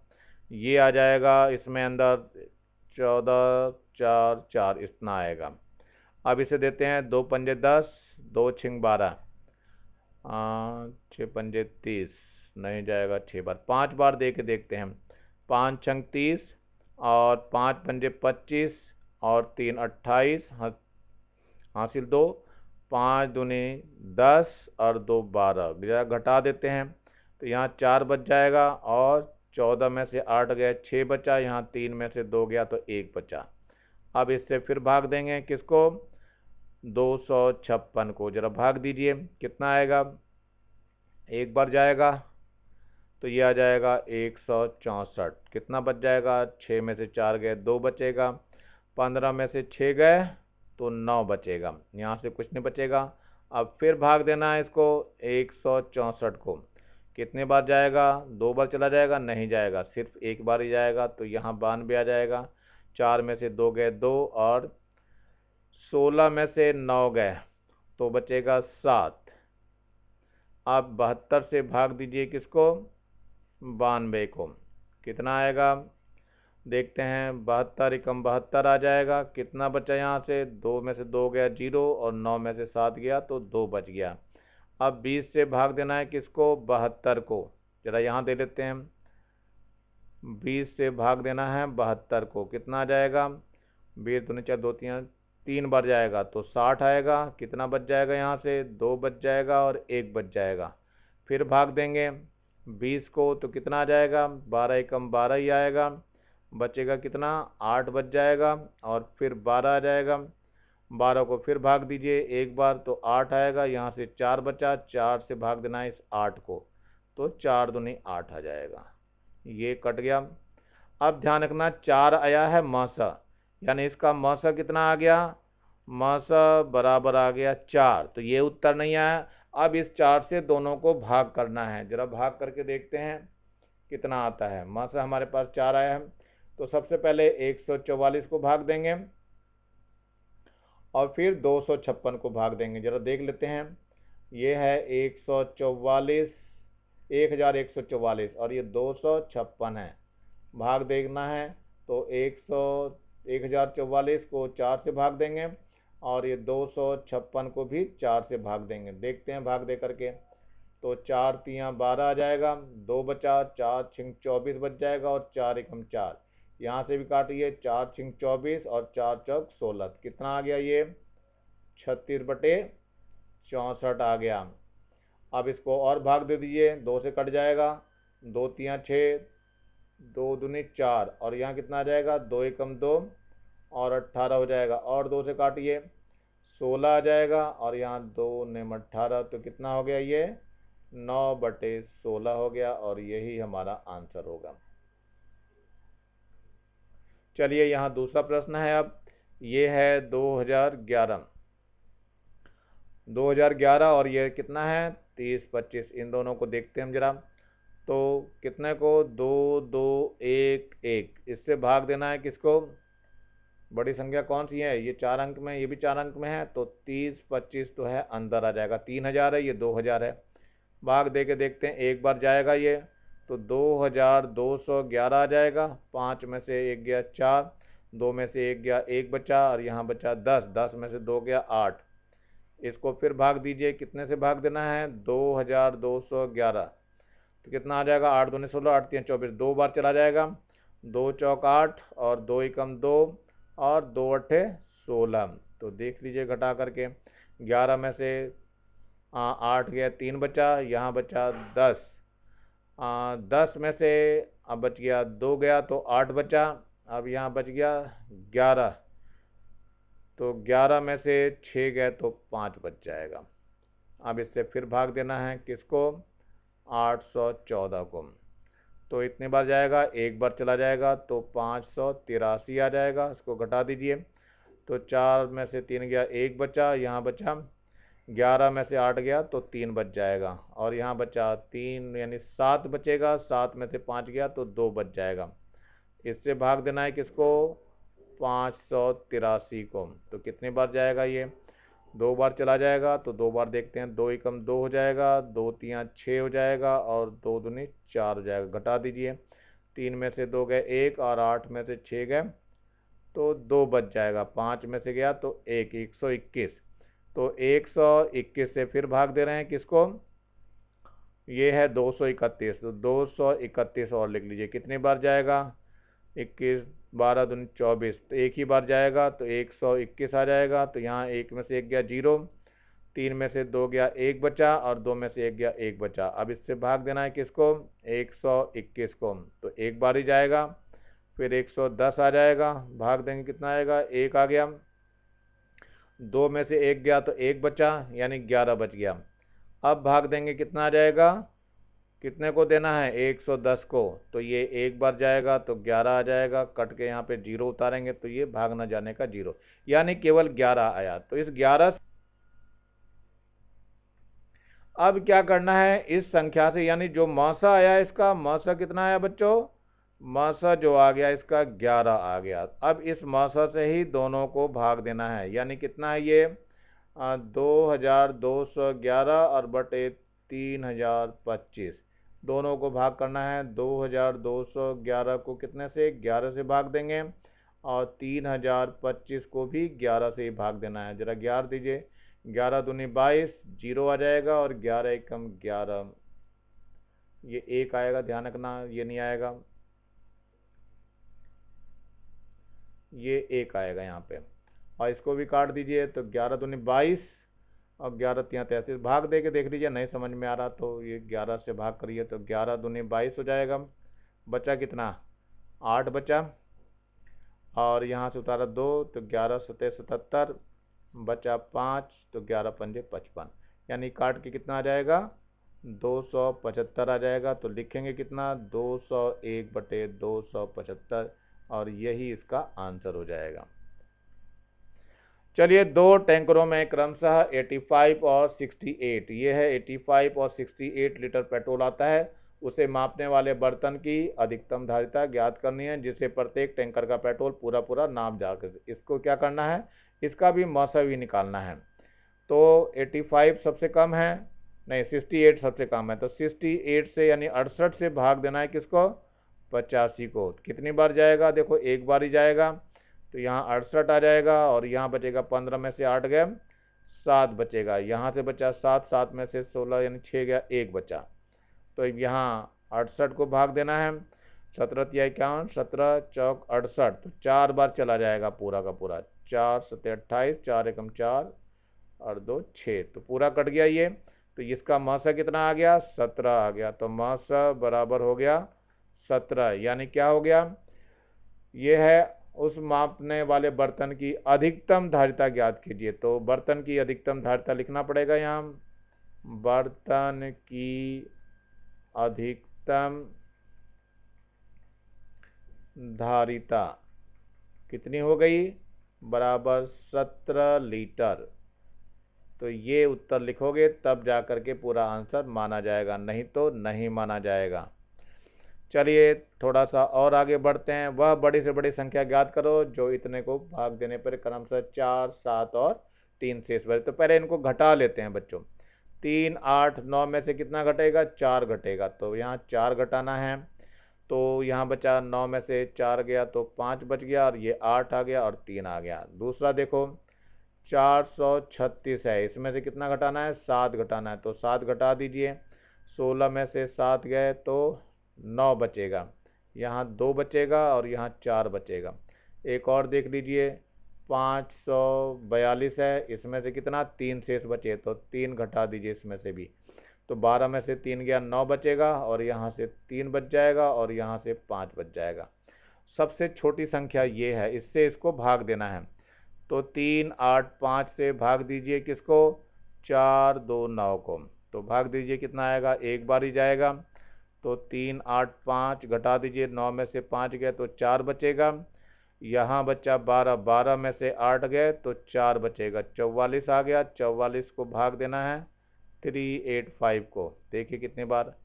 ये आ जाएगा इसमें अंदर 14 4 4, इतना आएगा। अब इसे देते हैं 2 पंजे 10, 2 छिंग 12, 6 पंजे 30, नहीं जाएगा 6 बार, 5 बार दे के देखते हैं। 5 छंग 30 और 5 पंजे 25 और 3 28, हासिल 2, 5 दूनी 10 और 2 12, घटा देते हैं तो यहाँ 4 बच जाएगा और 14 में से 8 गए 6 बचा, यहाँ 3 में से 2 गया तो 1 बचा। अब इससे फिर भाग देंगे किसको, 256 को। जरा भाग दीजिए, कितना आएगा, एक बार जाएगा तो ये आ जाएगा 164। कितना बच जाएगा, 6 में से 4 गए 2 बचेगा, 15 में से 6 गए तो 9 बचेगा, यहाँ से कुछ नहीं बचेगा। अब फिर भाग देना है इसको 164 को। कितने बार जाएगा, 2 बार चला जाएगा, नहीं जाएगा, सिर्फ एक बार ही जाएगा, तो यहाँ 92 आ जाएगा। 4 में से 2 गए 2 और 16 में से 9 गए तो बचेगा 7। अब 72 से भाग दीजिए किसको, 92 को। कितना आएगा देखते हैं, 72 एकम 72 आ जाएगा। कितना बचा यहाँ से, 2 में से 2 गया 0 और 9 में से 7 गया तो 2 बच गया। अब 20 से भाग देना है किसको, 72 को। जरा यहाँ दे देते हैं, 20 से भाग देना है 72 को। कितना आ जाएगा, 20 दूनी 4 2 3 बार जाएगा तो 60 आएगा। कितना बच जाएगा, यहाँ से 2 बच जाएगा और 1 बच जाएगा। फिर भाग देंगे 20 को तो कितना आ जाएगा, 12 एकम 12 ही आएगा। बचेगा कितना, 8 बच जाएगा और फिर 12 आ जाएगा। 12 को फिर भाग दीजिए एक बार तो 8 आएगा, यहाँ से 4 बचा, 4 से भाग देना है इस 8 को तो 4 दूनी 8 आ जाएगा, ये कट गया। अब ध्यान रखना 4 आया है मसा, यानी इसका मसा कितना आ गया, मसा बराबर आ गया 4, तो ये उत्तर नहीं आया। अब इस 4 से दोनों को भाग करना है, जरा भाग करके देखते हैं कितना आता है। मसा हमारे पास 4 आया है, तो सबसे पहले 144 को भाग देंगे और फिर 256 को भाग देंगे। जरा देख लेते हैं, ये है 144, 1144 और ये 256 है। भाग देखना है तो 1044 को 4 से भाग देंगे और ये 256 को भी 4 से भाग देंगे। देखते हैं भाग दे करके, तो 4 3 12 आ जाएगा, 2 बचा, 4 छिंग 24 बच जाएगा और 4 एकम 4, यहाँ से भी काटिए, 4 छिंग 24 और 4 चौक 16, कितना आ गया, ये 36/64 आ गया। अब इसको और भाग दे दीजिए, 2 से कट जाएगा, 2 3 6, 2 दूनी 4 और यहाँ कितना आ जाएगा, 2 एकम 2 और 18 हो जाएगा, और 2 से काटिए 16 आ जाएगा और यहाँ 2 नेम 18, तो कितना हो गया, ये 9/16 हो गया और यही हमारा आंसर होगा। चलिए यहाँ दूसरा प्रश्न है। अब ये है 2011 और ये कितना है 30/25, इन दोनों को देखते हैं हम जरा। तो कितने को, 2 2 1 1, इससे भाग देना है किसको, बड़ी संख्या कौन सी है, ये 4 अंक में, ये भी 4 अंक में है, तो 30/25 तो है अंदर आ जाएगा, 3000 है, ये 2000 है। भाग दे के देखते हैं, एक बार जाएगा ये तो 2211 आ जाएगा। 5 में से 1 गया 4, 2 में से 1 गया 1 बचा और यहाँ बचा 10, 10 में से 2 गया 8। इसको फिर भाग दीजिए, कितने से भाग देना है, 2211, तो कितना आ जाएगा, 8 दूनी 16, 8 3 24, 2 बार चला जाएगा, 2 चौक 8 और 2 एकम 2 और 2 अट्ठे 16, तो देख लीजिए घटा करके, 11 में से 8 गया 3 बचा, यहाँ बचा 10, 10 में से अब बच गया 2 गया तो 8 बचा, अब यहाँ बच गया 11, तो 11 में से 6 गए तो 5 बच जाएगा। अब इससे फिर भाग देना है किसको, 814 को। तो इतने बार जाएगा, एक बार चला जाएगा तो 583 आ जाएगा। इसको घटा दीजिए, तो 4 में से 3 गया 1 बचा, यहाँ बचा 11 में से 8 गया तो 3 बच जाएगा और यहाँ बचा 3 यानी 7 बचेगा, 7 में से 5 गया तो 2 बच जाएगा। इससे भाग देना है किसको, 583 को। तो कितने बार जाएगा, ये 2 बार चला जाएगा, तो 2 बार देखते हैं, 2 एकम 2 हो जाएगा, 2 3 6 हो जाएगा और 2 दूनी 4 हो जाएगा। घटा दीजिए, 3 में से 2 गए 1 और 8 में से 6 गए तो 2 बच जाएगा, 5 में से गया तो 1, 121। तो 121 से फिर भाग दे रहे हैं किसको, ये है 231, तो 231 और लिख लीजिए। कितनी बार जाएगा, 21, 12 दूनी 24, तो एक ही बार जाएगा तो 121 आ जाएगा। तो यहाँ एक में से एक गया 0, 3 में से 2 गया 1 बचा, और 2 में से 1 गया 1 बचा। अब इससे भाग देना है किसको, 121 को, तो एक बार ही जाएगा। फिर 110 आ जाएगा, भाग देंगे कितना आएगा, 1 आ गया। 2 में से 1 गया तो 1 बचा, यानी 11 बच गया। अब भाग देंगे कितना आ जाएगा, कितने को देना है, 110 को, तो ये एक बार जाएगा तो 11 आ जाएगा, कट के यहाँ पे 0 उतारेंगे तो ये भाग न जाने का 0, यानी केवल 11 आया। तो इस 11, अब क्या करना है इस संख्या से, यानी जो मौसा आया इसका मौसा कितना आया बच्चों, मौसा जो आ गया इसका 11 आ गया। अब इस मौसा से ही दोनों को भाग देना है, यानी कितना है ये 2211 और बटे 3025, दोनों को भाग करना है। 2211 को कितने से, 11 से भाग देंगे, और 3025 को भी 11 से ही भाग देना है। जरा 11 दीजिए, 11 दूनी 22, 0 आ जाएगा, और 11 एकम 11, ये 1 आएगा, ध्यान रखना ये नहीं आएगा, ये 1 आएगा यहाँ पे, और इसको भी काट दीजिए। तो 11 दूनी 22 और 11 तिया 33, भाग दे के देख लीजिए, नहीं समझ में आ रहा तो ये 11 से भाग करिए, तो 11 दूनी 22 हो जाएगा। बचा कितना, 8 बचा, और यहाँ से उतारा 2, तो 11 सतह 77, बचा 5, तो 11 पंजे 55, यानी काट के कितना आ जाएगा, 275 आ जाएगा। तो लिखेंगे कितना, 201 बटे 275, और यही इसका आंसर हो जाएगा। चलिए, दो टैंकरों में क्रमशः 85 और 68, ये है 85 और 68 लीटर पेट्रोल आता है। उसे मापने वाले बर्तन की अधिकतम धारिता ज्ञात करनी है, जिसे प्रत्येक टैंकर का पेट्रोल पूरा पूरा नाप जाकर, इसको क्या करना है, इसका भी मौसा भी निकालना है। तो 85 सबसे कम है, नहीं 68 सबसे कम है, तो 68 से यानी 68 से भाग देना है किसको, 85 को। कितनी बार जाएगा, देखो एक बार ही जाएगा, तो यहाँ 68 आ जाएगा, और यहाँ बचेगा 15 में से 8 गए 7 बचेगा, यहाँ से बचा 7, 7 में से 16 यानी 6 गया, 1 बचा। तो यहाँ 68 को भाग देना है, 17 तिया 51, 17 चौक 68, तो 4 बार चला जाएगा पूरा का पूरा, 4 सत्ते 28, 4 एकम 4 और 2 6, तो पूरा कट गया ये। तो इसका मौसा कितना आ गया, 17 आ गया। तो मौसा बराबर हो गया 17, यानी क्या हो गया, ये है उस मापने वाले बर्तन की अधिकतम धारिता ज्ञात कीजिए। तो बर्तन की अधिकतम धारिता लिखना पड़ेगा यहाँ, बर्तन की अधिकतम धारिता कितनी हो गई, बराबर 17 लीटर। तो ये उत्तर लिखोगे तब जाकर के पूरा आंसर माना जाएगा, नहीं तो नहीं माना जाएगा। चलिए थोड़ा सा और आगे बढ़ते हैं। वह बड़ी से बड़ी संख्या ज्ञात करो जो इतने को भाग देने पर क्रमशः 4, 7 और 3 शेष बचे। तो पहले इनको घटा लेते हैं बच्चों। 3, 8, 9 में से कितना घटेगा, 4 घटेगा, तो यहाँ 4 घटाना है। तो यहाँ बचा 9 में से 4 गया तो 5 बच गया, और ये 8 आ गया और 3 आ गया। दूसरा देखो 436 है, इसमें से कितना घटाना है, 7 घटाना है, तो 7 घटा दीजिए। 16 में से 7 गए तो 9 बचेगा, यहाँ 2 बचेगा और यहाँ 4 बचेगा। एक और देख लीजिए 542 है, इसमें से कितना 3 शेष बचे, तो 3 घटा दीजिए इसमें से भी। तो 12 में से 3 गया 9 बचेगा, और यहाँ से 3 बच जाएगा, और यहाँ से 5 बच जाएगा। सबसे छोटी संख्या ये है, इससे इसको भाग देना है। तो 3, 8, 5 से भाग दीजिए किसको, 4, 2, 9 को। तो भाग दीजिए कितना आएगा, एक बार ही जाएगा। तो 3, 8, 5 घटा दीजिए, 9 में से 5 गए तो 4 बचेगा, यहाँ बचा 12, 12 में से 8 गए तो 4 बचेगा, 44 आ गया। 44 को भाग देना है 385 को। देखिए कितनी बार,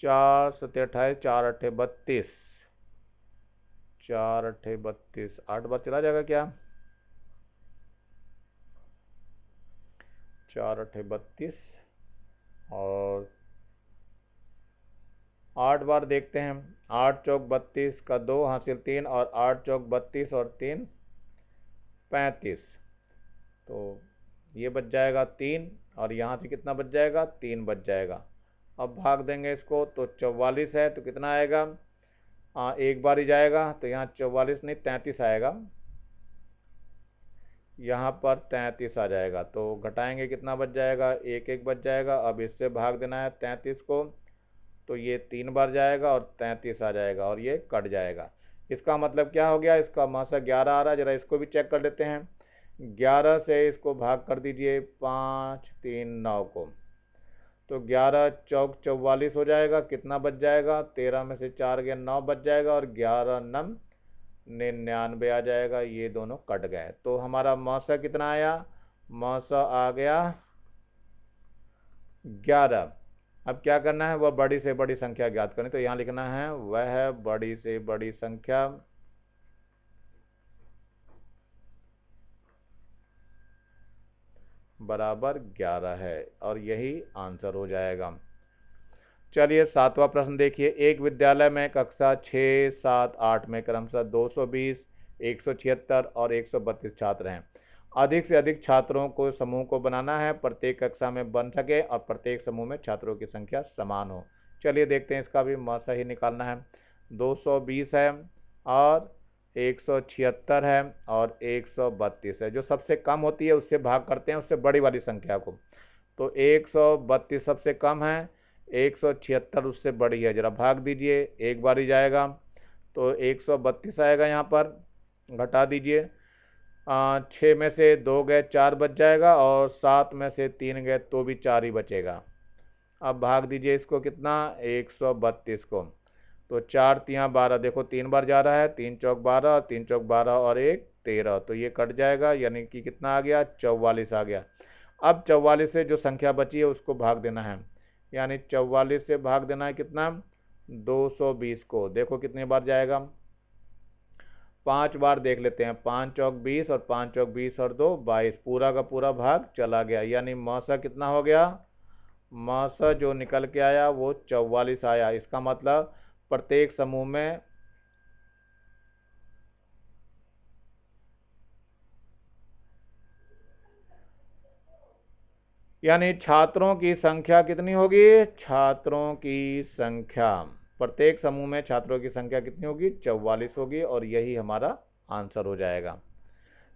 4 सत्ते 28, 4 अट्ठे 32, 4 अट्ठे 32, 8 बार चला जाएगा क्या, 4 अट्ठे 32 और 8 बार देखते हैं। 8 चौक 32 का 2 हासिल 3, और 8 चौक 32 और 3 35, तो ये बच जाएगा 3 और यहाँ से कितना बच जाएगा 3 बच जाएगा। अब भाग देंगे इसको तो 44 है तो कितना आएगा, एक बार ही जाएगा तो यहाँ 44 नहीं 33 आएगा, यहाँ पर 33 आ जाएगा। तो घटाएंगे कितना बच जाएगा, एक एक बच जाएगा। अब इससे भाग देना है 33 को, तो ये 3 बार जाएगा और 33 आ जाएगा और ये कट जाएगा। इसका मतलब क्या हो गया, इसका मासा 11 आ रहा है। जरा इसको भी चेक कर लेते हैं। 11 से इसको भाग कर दीजिए 5 3 9 को, तो 11 चौक 44 हो जाएगा। कितना बच जाएगा, 13 में से 4 गया 9 बच जाएगा और 11 नम 99 आ जाएगा। ये दोनों कट गए तो हमारा मौसा कितना आया, मौसा आ गया 11। अब क्या करना है, वह बड़ी से बड़ी संख्या ज्ञात करनी। तो यहाँ लिखना है वह बड़ी से बड़ी संख्या बराबर 11 है और यही आंसर हो जाएगा। चलिए 7वां प्रश्न देखिए। एक विद्यालय में कक्षा 6, 7, 8 में क्रमशः 220, 176 और 132 छात्र हैं। अधिक से अधिक छात्रों को समूह को बनाना है, प्रत्येक कक्षा में बन सके और प्रत्येक समूह में छात्रों की संख्या समान हो। चलिए देखते हैं, इसका भी मौसा ही निकालना है। 220 है और 176 है और 132 है। जो सबसे कम होती है उससे भाग करते हैं, उससे बड़ी वाली संख्या को। तो 132 सबसे कम है, 176 उससे बड़ी है। जरा भाग दीजिए, एक बार ही जाएगा तो 132 आएगा। यहाँ पर घटा दीजिए, 6 में से 2 गए 4 बच जाएगा और 7 में से 3 गए तो भी 4 ही बचेगा। अब भाग दीजिए इसको कितना, 132 को, तो 4 3 12, देखो 3 बार जा रहा है, 3 चौक 12, 3 चौक 12 और 1 13, तो ये कट जाएगा। यानी कि कितना आ गया, 44 आ गया। अब 44 से जो संख्या बची है उसको भाग देना है, यानी 44 से भाग देना है कितना, 220 को। देखो कितनी बार जाएगा, 5 बार देख लेते हैं। 5 चौक 20 और 5 चौक 20 और 2 22, पूरा का पूरा भाग चला गया। यानी मौसा कितना हो गया, मौसा जो निकल के आया वो 44 आया। इसका मतलब प्रत्येक समूह में यानी छात्रों की संख्या कितनी होगी, छात्रों की संख्या प्रत्येक समूह में छात्रों की संख्या कितनी होगी, 44 होगी और यही हमारा आंसर हो जाएगा।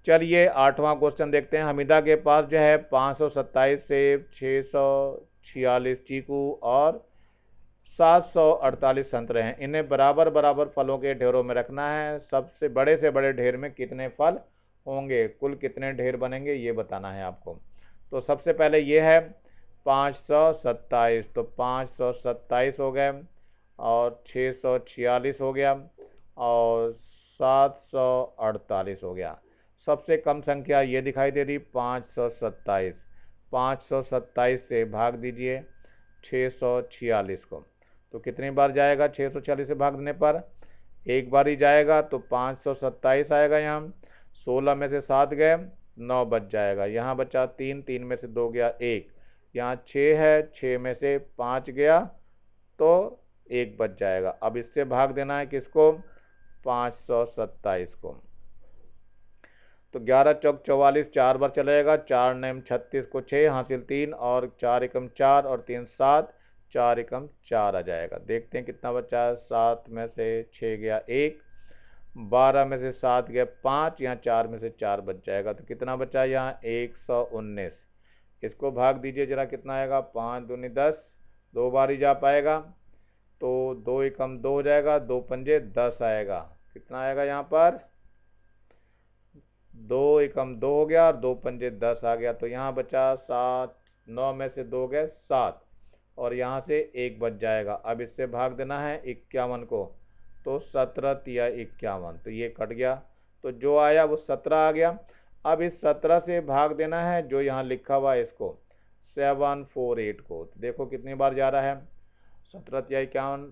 चलिए 8वां क्वेश्चन देखते हैं। हमीदा के पास जो है 527 सेब, 646 चीकू और 748 संतरे हैं। इन्हें बराबर बराबर फलों के ढेरों में रखना है। सबसे बड़े से बड़े ढेर में कितने फल होंगे, कुल कितने ढेर बनेंगे ये बताना है आपको। तो सबसे पहले ये है 527, तो 527 हो गए और 646 हो गया और 748 हो गया। सबसे कम संख्या ये दिखाई दे रही 527। 527 से भाग दीजिए 646 को, तो कितनी बार जाएगा, 646 से भाग देने पर एक बार ही जाएगा। तो 527 आएगा। यहाँ 16 में से 7 गए 9 बच जाएगा। यहाँ बचा 3, 3 में से 2 गया 1, यहाँ 6 है, 6 में से 5 गया तो 1 बच जाएगा। अब इससे भाग देना है किसको, 527 को। तो 11 चौक 44, 4 बार चलेगा। 4 9 36 को 6 हासिल 3 और 4 एकम 4 और 3 7, 4 एकम 4 आ जाएगा। देखते हैं कितना बचा है, 7 में से 6 गया 1, 12 में से 7 गया 5, यहाँ 4 में से 4 बच जाएगा। तो कितना बचा यहाँ 119। इसको भाग दीजिए जरा, कितना आएगा, 5 दूनी 10, 2 बार ही जा पाएगा तो 2 एकम 2 हो जाएगा, 2 पंजे 10 आएगा। कितना आएगा यहाँ पर, 2 एकम 2 हो गया और 2 पंजे 10 आ गया। तो यहाँ बचा 7, 9 में से 2 गए 7 और यहाँ से 1 बच जाएगा। अब इससे भाग देना है 51 को, तो 17 तिया 51, तो ये कट गया। तो जो आया वो 17 आ गया। अब इस 17 से भाग देना है जो यहाँ लिखा हुआ है इसको, 748 को। तो देखो कितनी बार जा रहा है, 17 तिया 51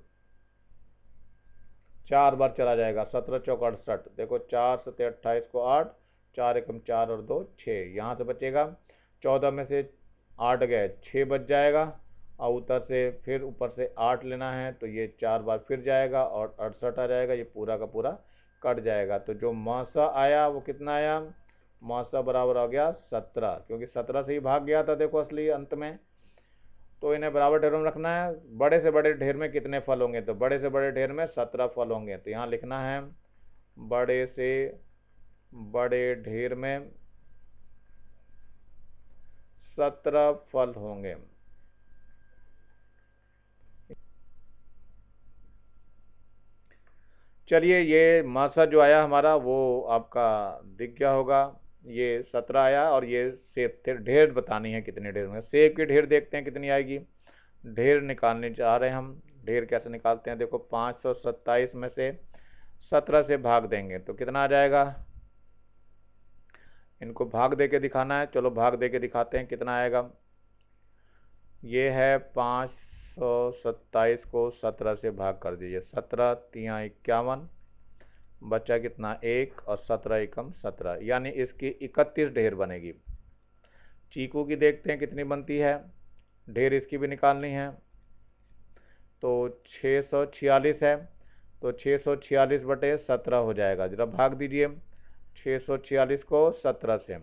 4 बार चला जाएगा। 17 चौक 68, देखो 4 7 28 को 8, 4 एकम 4 और 2 6, यहाँ से बचेगा 14 में से 8 गए 6 बच जाएगा और उधर से फिर ऊपर से 8 लेना है तो ये 4 बार फिर जाएगा और 68 आ जाएगा। ये पूरा का पूरा कट जाएगा। तो जो मौसा आया वो कितना आया, महोत्सव बराबर हो गया 17, क्योंकि 17 से ही भाग गया था देखो असली अंत में। तो इन्हें बराबर ढेरों में रखना है। बड़े से बड़े ढेर में कितने फल होंगे, तो बड़े से बड़े ढेर में 17 फल होंगे। तो यहाँ लिखना है बड़े से बड़े ढेर में 17 फल होंगे। चलिए, ये मासा जो आया हमारा वो आपका दिख गया होगा। ये 17 आया और ये सेब थे। ढेर बतानी है कितने ढेर में। सेब की ढेर देखते हैं कितनी आएगी। ढेर निकालने जा रहे हैं हम। ढेर कैसे निकालते हैं, देखो 527 में से 17 से भाग देंगे तो कितना आ जाएगा। इनको भाग दे के दिखाना है, चलो भाग दे के दिखाते हैं कितना आएगा। ये है 527 को 17 से भाग कर दीजिए। 17 तिया 51, बचा कितना 1 और 17 एकम 17, यानी इसकी 31 ढेर बनेगी। चीकू की देखते हैं कितनी बनती है। ढेर इसकी भी निकालनी है। तो 646 है, तो 646 बटे 17 हो जाएगा। जरा भाग दीजिए 646 को 17 से।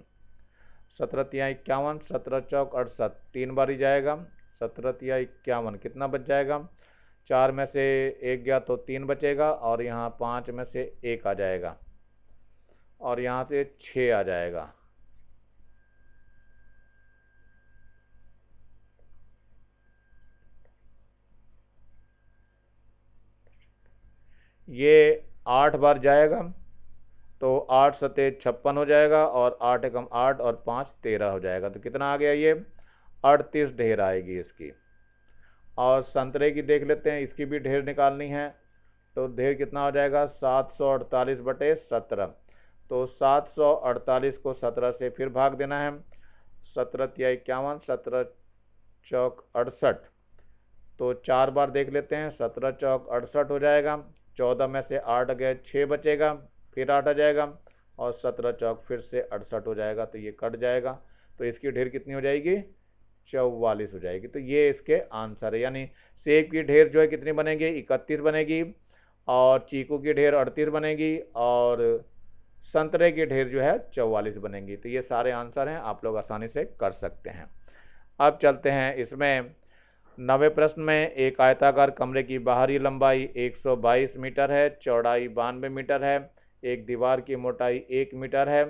17 तिया 51, 17 चौक 68, 3 बार ही जाएगा। 17 तिया 51 कितना बच जाएगा। 4 में से 1 गया तो 3 बचेगा, और यहाँ 5 में से 1 आ जाएगा, और यहाँ से 6 आ जाएगा। ये 8 बार जाएगा, तो 8 सते 56 हो जाएगा, और 8 एकम 8 और 5 13 हो जाएगा। तो कितना आ गया, ये 38 ढेर आएगी इसकी। और संतरे की देख लेते हैं, इसकी भी ढेर निकालनी है। तो ढेर कितना हो जाएगा 748 बटे 17। तो 748 को 17 से फिर भाग देना है। 17 तिया 51, 17 चौक 68, तो 4 बार देख लेते हैं। 17 चौक 68 हो जाएगा। 14 में से 8 गए, 6 बचेगा, फिर 8 आ जाएगा, और 17 चौक फिर से 68 हो जाएगा। तो ये कट जाएगा। तो इसकी ढेर कितनी हो जाएगी 44 हो जाएगी। तो ये इसके आंसर है। यानी सेब की ढेर जो है कितनी बनेगी 31 बनेगी, और चीकू की ढेर 38 बनेगी, और संतरे की ढेर जो है 44 बनेगी। तो ये सारे आंसर हैं, आप लोग आसानी से कर सकते हैं। अब चलते हैं इसमें 9वें प्रश्न में। एक आयताकार कमरे की बाहरी लंबाई 122 मीटर है, चौड़ाई 92 मीटर है, एक दीवार की मोटाई 1 मीटर है।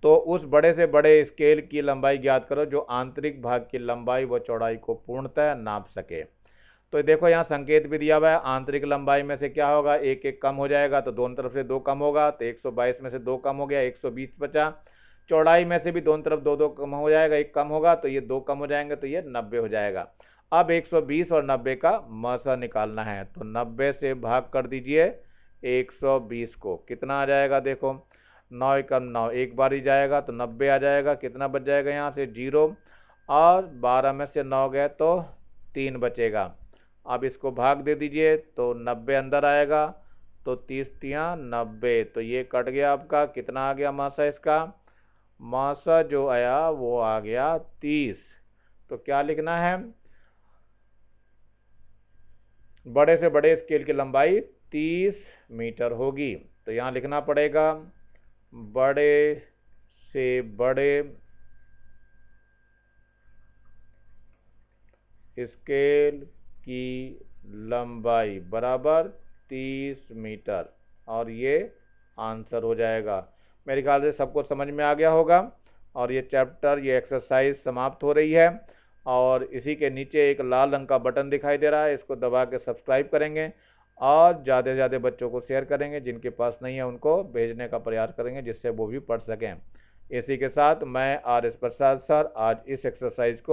तो उस बड़े से बड़े स्केल की लंबाई ज्ञात करो जो आंतरिक भाग की लंबाई व चौड़ाई को पूर्णतः नाप सके। तो देखो यहाँ संकेत भी दिया हुआ है। आंतरिक लंबाई में से क्या होगा, एक एक कम हो जाएगा, तो दोनों तरफ से 2 कम होगा, तो 122 में से 2 कम हो गया, 120 बचा। चौड़ाई में से भी दोनों तरफ 2 2 कम हो जाएगा, 1 कम होगा, तो ये 2 कम हो जाएंगे, तो ये 90 हो जाएगा। अब 120 और 90 का मसा निकालना है। तो 90 से भाग कर दीजिए 120 को, कितना आ जाएगा देखो 9 एकम 9, एक बार ही जाएगा, तो 90 आ जाएगा। कितना बच जाएगा यहाँ से 0, और 12 में से 9 गए तो 3 बचेगा। अब इसको भाग दे दीजिए, तो 90 अंदर आएगा, तो 30 तिया 90, तो ये कट गया आपका। कितना आ गया मासा इसका, मासा जो आया वो आ गया 30। तो क्या लिखना है, बड़े से बड़े स्केल की लंबाई 30 मीटर होगी। तो यहाँ लिखना पड़ेगा बड़े से बड़े स्केल की लंबाई बराबर 30 मीटर, और ये आंसर हो जाएगा। मेरे ख्याल से सबको समझ में आ गया होगा। और ये चैप्टर, ये एक्सरसाइज समाप्त हो रही है। और इसी के नीचे एक लाल रंग का बटन दिखाई दे रहा है, इसको दबा के सब्सक्राइब करेंगे, और ज़्यादा से ज़्यादा बच्चों को शेयर करेंगे। जिनके पास नहीं है उनको भेजने का प्रयास करेंगे, जिससे वो भी पढ़ सकें। इसी के साथ मैं आर एस प्रसाद सर आज इस एक्सरसाइज को